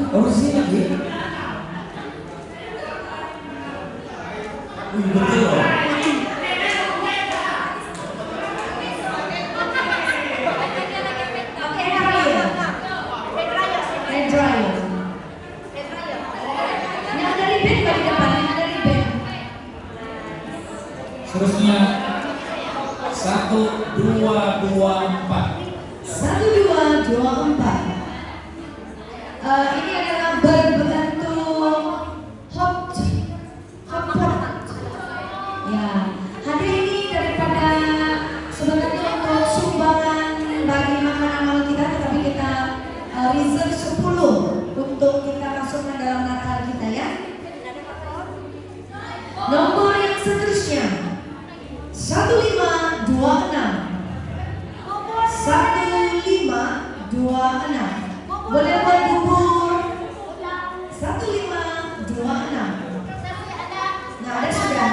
Harus sini lagi. Wih, betul loh. Red Dryer. Yang dari band bagi depan, yang dari band. Seterusnya 1224. 1224. Ini adalah berbentuk hot pot. Ya, hadir ini daripada sebenarnya untuk sumbangan bagi makanan malam kita, tetapi kita reserve 10 untuk kita masukkan dalam Natal kita ya. Nomor yang seterusnya 1526. 1526. Boleh buat bubur 1526. Nah, ada sudah.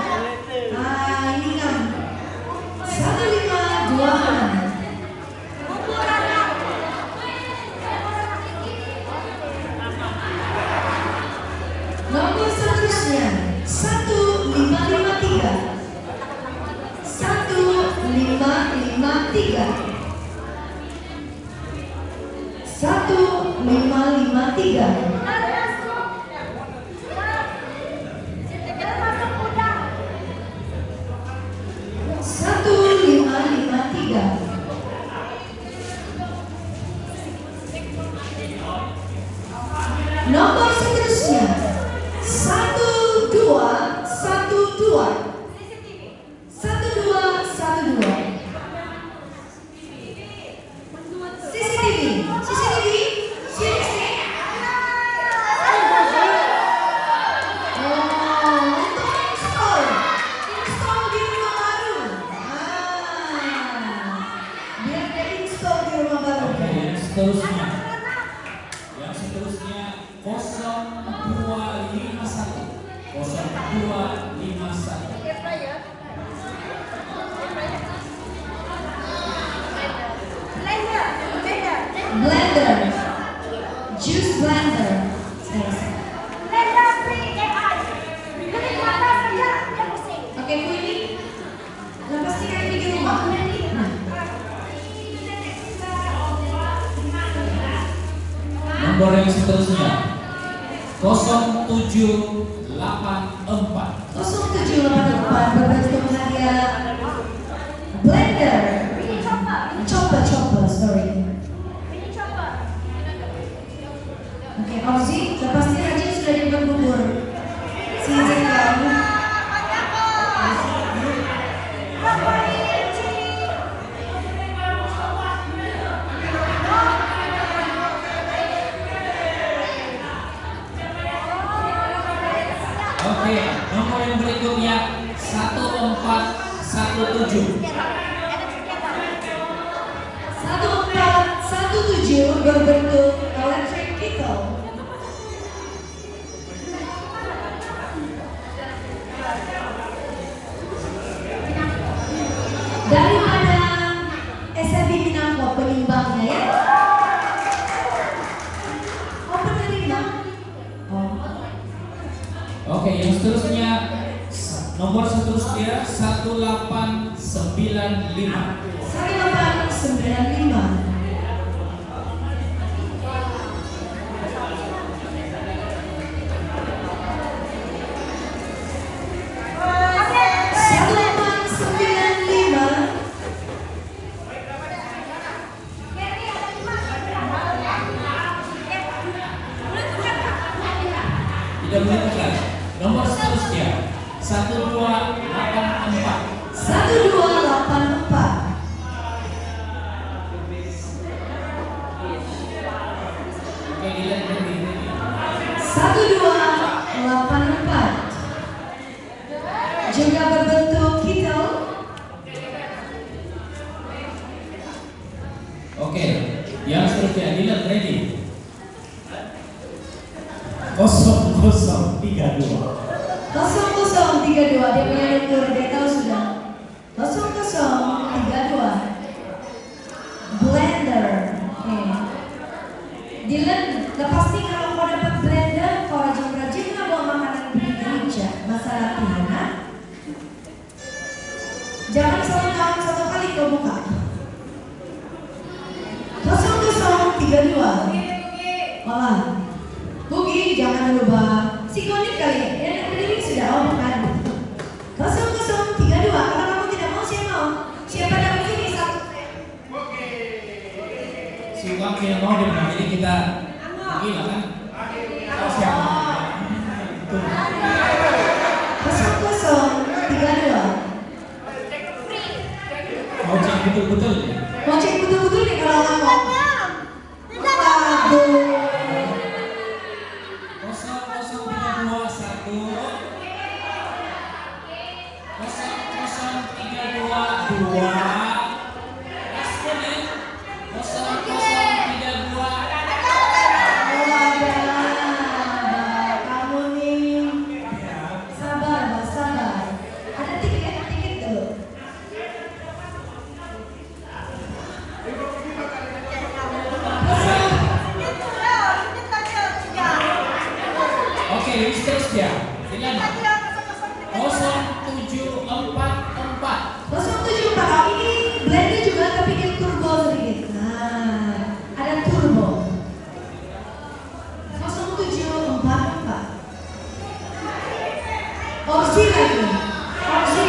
Ini 6. 1526. Nomor seterusnya 1553. 1553. 1553. Nomor seterusnya 1212. 1212. CCTV. Install di rumah baru. Biar dia install di rumah baru. Oke, yang seterusnya 0251. 0251. Blender. Juice blender. Oke, Bu ini lepas tinggal di rumah. Nomor yang seterusnya 0784. 0784 berbentuk hadiah blender. Chopper, sorry. Oke, Ozzy, lepasnya Rajin sudah dibuat bubur. Season kamu. Oke, nomor yang berikutnya 1417. 1417 berbentuk electric kettle. Daripada SMB Minangkabau penyumbangnya ya. Oh, penerima. Oh. Oke, yang seterusnya nomor seterusnya 1895. 1895. tidak boleh tukar. Nomor seterusnya 1284. 1284. Oke, dilihat ready. 1284 juga berbentuk kidal. Oke, yang seterusnya dilihat ready. 0032. 0032 dia punya nomor, dia tahu sudah. 0032 blender. Oke. Dylan, lepas nih kalau kau dapat blender, kau rajin-rajin lah bawa makanan pergi gereja. Masalah Tiana. Jangan tahun satu kali kau buka. 0032. Malah. Bugi, jangan lupa psikonik kali ya. Yang berdiri sudah bukan. 0032. Kalau kamu tidak mau, saya mau. Siapa dapat sini satu? Si Ukang tidak mau dia menang, jadi kita gila kan? Oh, siapa? 0032. Mau cek betul-betul. Mau cek betul-betul nih kalau nggak mau. Aduh. 0032. Kamu nih. Sabar, Mas, sabar. Ada tiket dulu. Oke, ini seterusnya dengan 0744. 074. Ini blender juga tapi dia turbo sedikit. Nah, ada turbo. 0744. Opsi lagi. Opsi.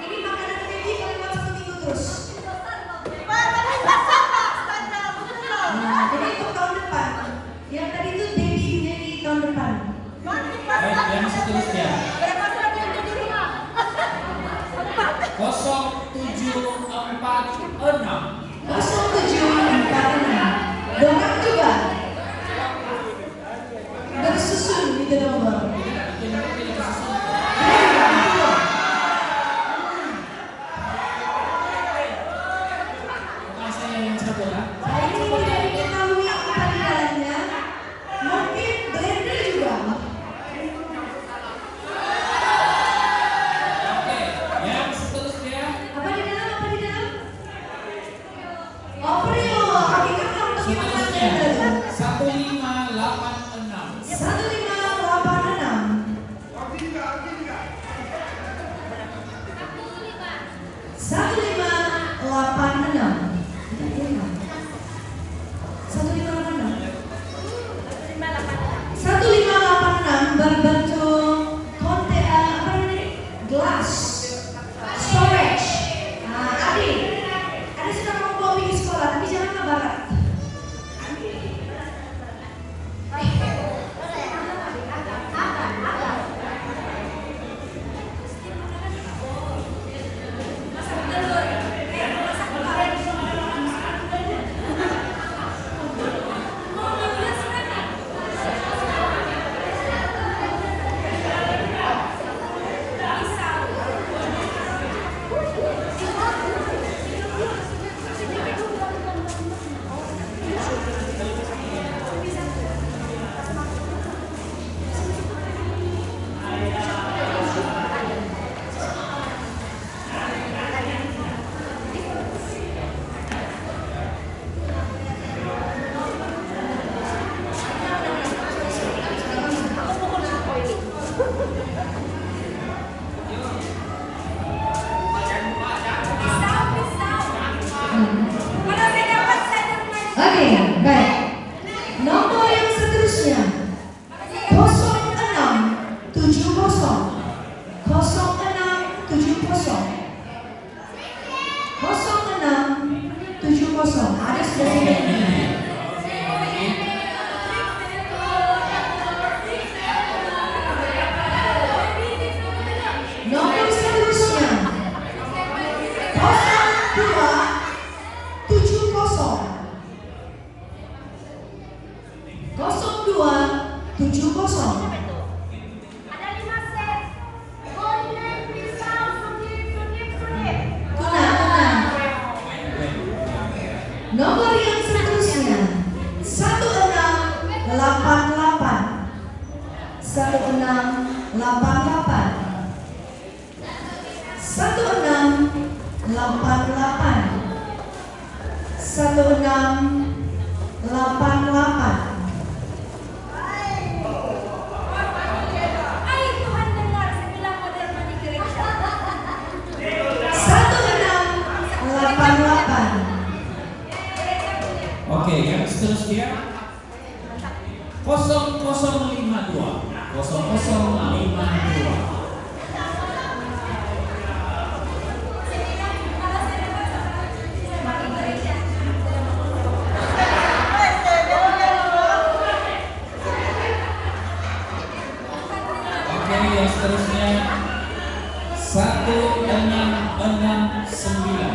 Ini makanan baby kalau buat 1 minggu terus. Nah, jadi untuk tahun depan. Yang tadi itu baby jadi tahun depan. Baik, yang seterusnya 0746. 0746. Dongkrak juga. Bersusun itu nomor. Bukan saya yang sebut, ha? Saya ini tidak mengetahui apa di dalamnya. Mungkin blender juga. Oke, yang seterusnya Apa di dalam? Apa di dalam? Oreo. Hakikat kamu pakai makanan blender. 1586. 1586. 1586. 1586 berbentuk glass storage. Nah, Adi sudah kamu bawa pergi sekolah, tapi jangan ke barat. Oke, baik. Nomor yang seterusnya 0670. 0670. 0670. Ada sudah sini. 7-0. Ada 5 set. Golden pisau sunip. Tuna. Nomor yang seterusnya 1688. 1688. Ay, Tuhan dengar sembilan model mani gereja. 1688. Oke, yang seterusnya 0052. 0052. Oke, yang seterusnya 1669. 1169.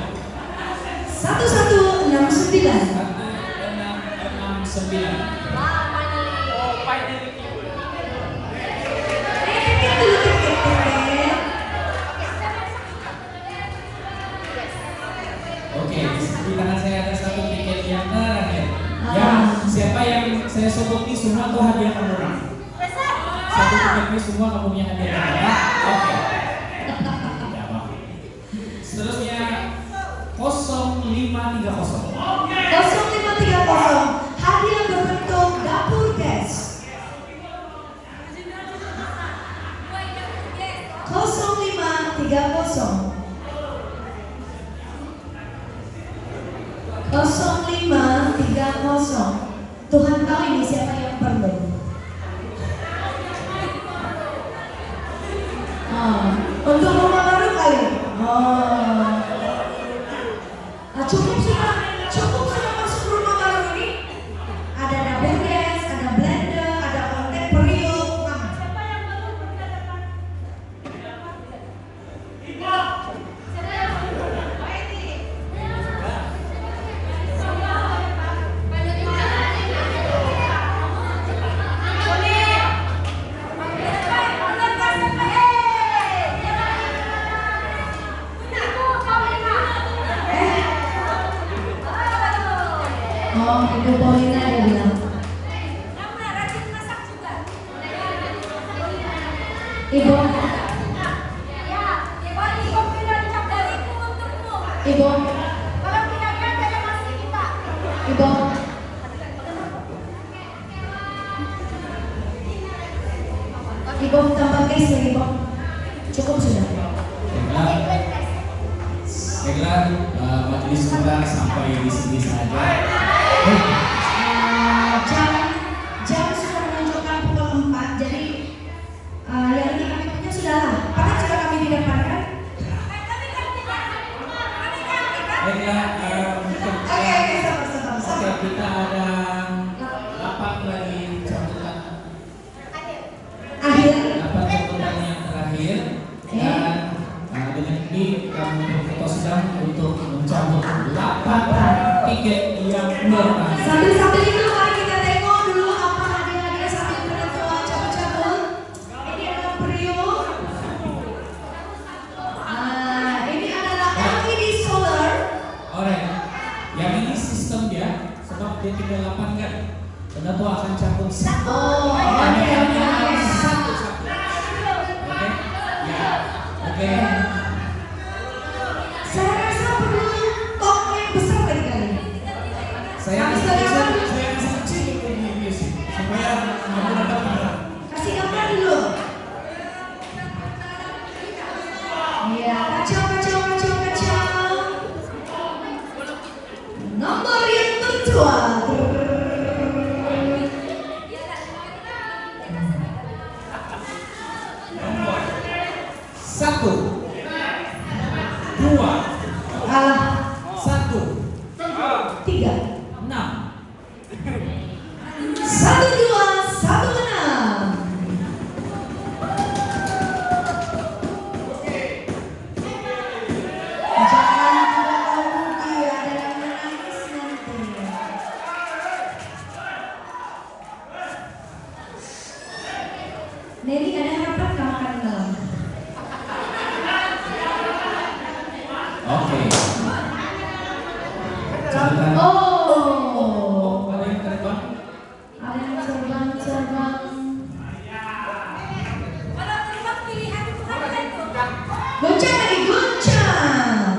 1669. Oke, di tangan saya ada satu tiket yang terakhir. Siapa yang saya sebut ini semua tuh hadiah kamu orang. Satu tiket ini semua kamu punya hadiah kamu. Oke. Tidak apa. Seterusnya 0530. 0530. Hadiah berbentuk dapur gas. 0530. 0530. Tuhan tahu ini siapa yang perlu. Untuk rumah baru kali. Cukup sudah masuk rumah baru ini. Ada dapur gas, ada blender, ada kontak periuk. Siapa yang baru berkadakan? Ibu Paulina dia bilang. Kamu rajin masak juga. Ibu, Ya, bagi kopi dan cap dariku untukmu. Ibu, Kalau tidak ada yang masih kita. Ibu. Ibu tambah gas lagi, Ibu. Cukup sudah. Baiklah, majelis kita sampai di sini saja. Jam sudah menunjukkan pukul 4, jadi yang ini kami punya sudahlah. Karena sudah kami di depan kan? Baiklah, mungkin Oke, sabar. kita ada 8 lagi catatan. Akhir. 8 catatan yang terakhir. Dan dengan ini kami memutuskan untuk mencabut 8 tiket yang bertahan. Sambil itu mari kita tengok dulu apa hadiah-hadiah sambil penentuan cabut-cabut. Ini adalah periuk. Ini adalah LED solar. Alright, yang ini sistem dia, sebab dia tinggal 8 kan. Karena tuh akan cabut satu. Satu. Oke, ya, oke. Saya rasa perlu tong yang besar kali. Saya kasih kecil ini sih, supaya kamu dapat gambar. Kasih gambar dulu. Iya, kacau. Nomor yang tertua. 1, 2, 1, 3. 6. 1216. Jangan tidak tahu rugi, ada yang menangis nanti. silakan. Oh, Ada yang terbang? ada yang terbang. Goncang lagi, goncang.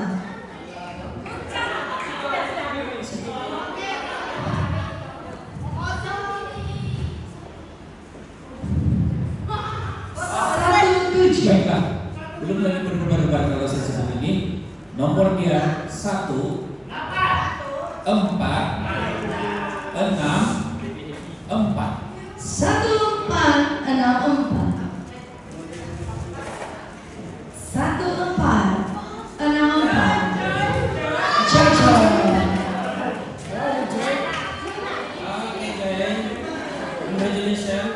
Satu tujuh. Baiklah, belum lagi berdebar-debar kalau saya sebut ini. Nomor dia 1, 4, 6, 4. 1464. 1464. Jojo. Okay, guys. Congratulations.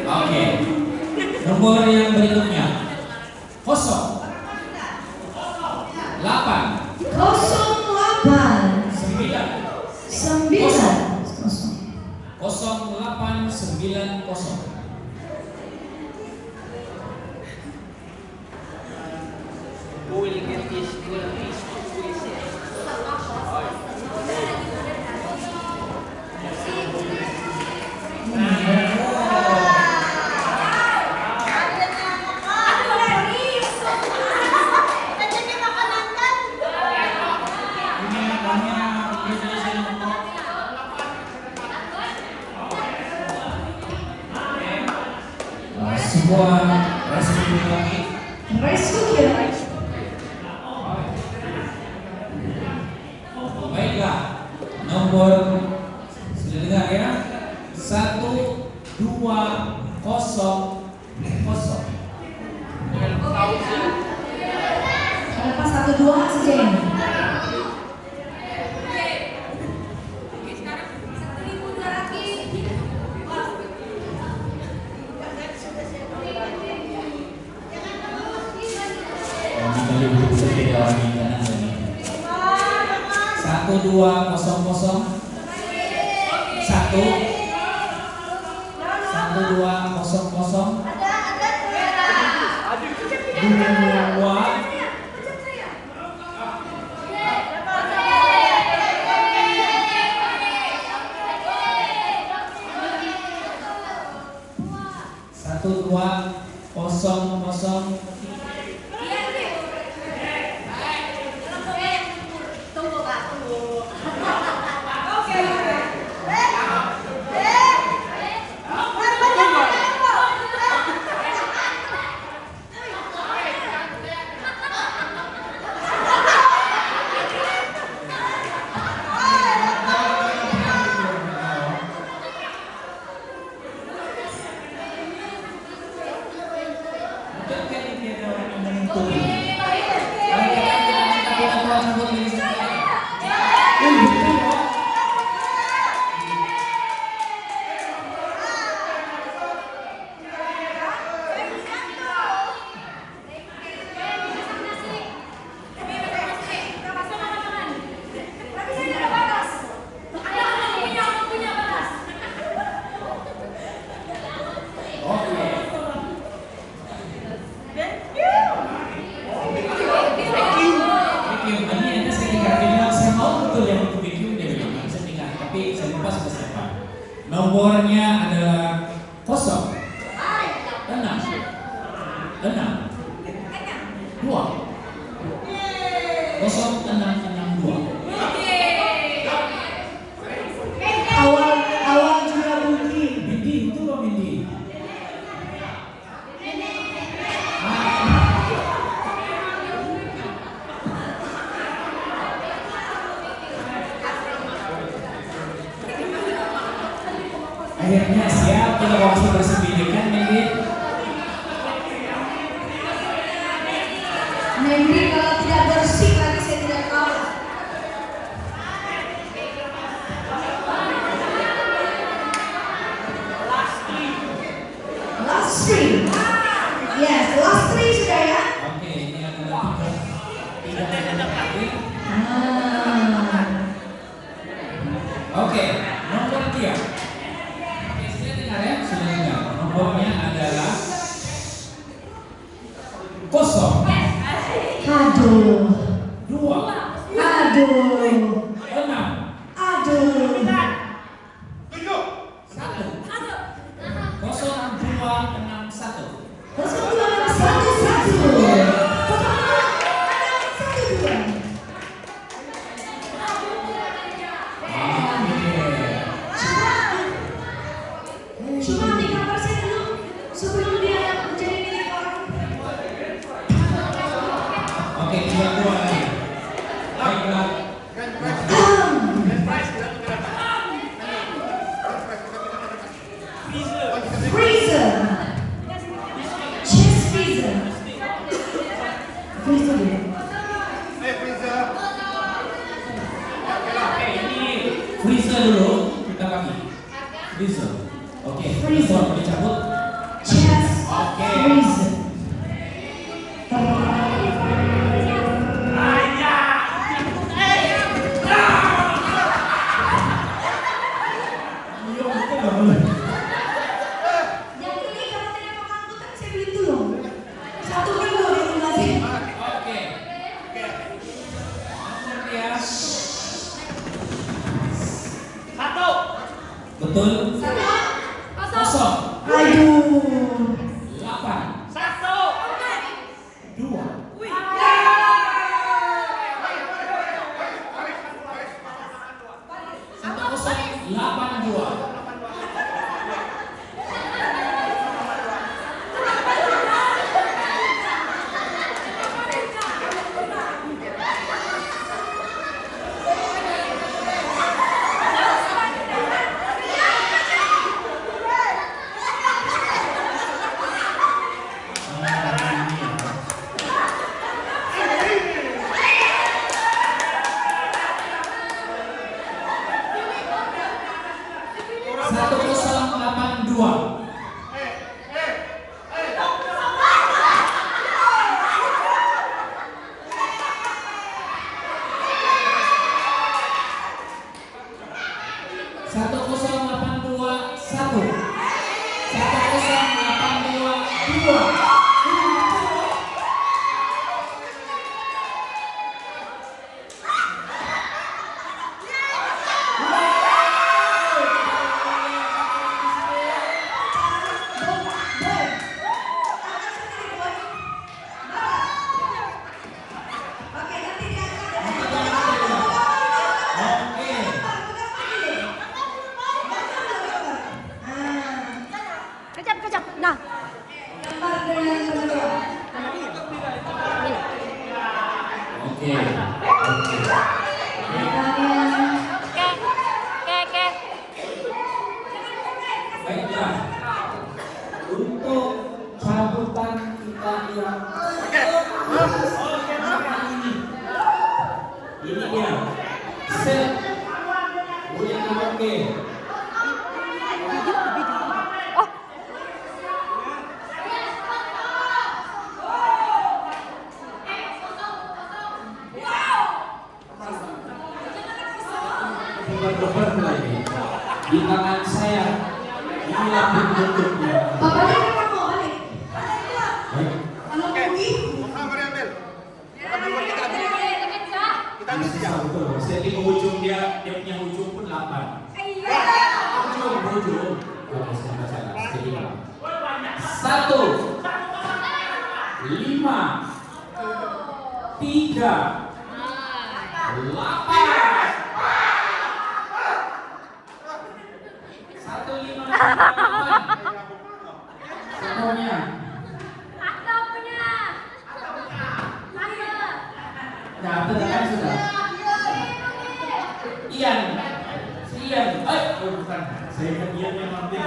Oke. Nomor yang berikutnya 0, 8, 08. 9, 0890. Ini namanya congratulations untuk sebuah resmi lagi. Rice cooker. Baiklah, nomor sudah dengar ya? 1200. Kenapa 12 saja ini? Kembali berbeda orang ini kanan tadi. 1200. 1200. Nomornya adalah 0, 6, 2, 0662. Awal juga Budi. Bindi, itu loh Bindi. Akhirnya siap, kita waktu bersembunyi kan Bindi. Nanti kalau tidak bersih lagi saya tidak tahu. Last three. Yes, last three sudah ya. Oke, ini adalah tiga kali. Ah. Oke, perhatian. Oke, sudah dengar ya, sudah dengar. Nomornya adalah 0, Aduh. 2, Aduh. 6, Aduh. 1. 0261. 0211. Cuma 3% dulu sebelum dia menjadi milik orang. Oke, 32 lagi. Baiklah. Freezer. Chest freezer. Freezer dulu. Freezer dulu, kita kaki. Freezer. Oke, Freezer. mau dicabut. Chest Oke. freezer. Yang ini kalau tidak mau angkutan saya beli dulu. 1 kilo di rumah sih. Oke. Nomor ya. 1. Betul. 0. Aduh. 8. 2. 1082. Baiklah, untuk cabutan kita yang ini dia set yang oke. Bukan lagi di tangan saya. Inilah bentuknya. Bapaknya kan mau balik. Kalau mau Kita bisa betul. Setting ujung dia punya ujung pun 8. Ujung. Kalau saya baca setting 1, 5, 3, 8. 1, 5, 8. Semuanya. Nah, tekan sudah. Ian. Si Ian. Oh, bukan. Saya ingat Ian yang nanti.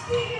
Pasti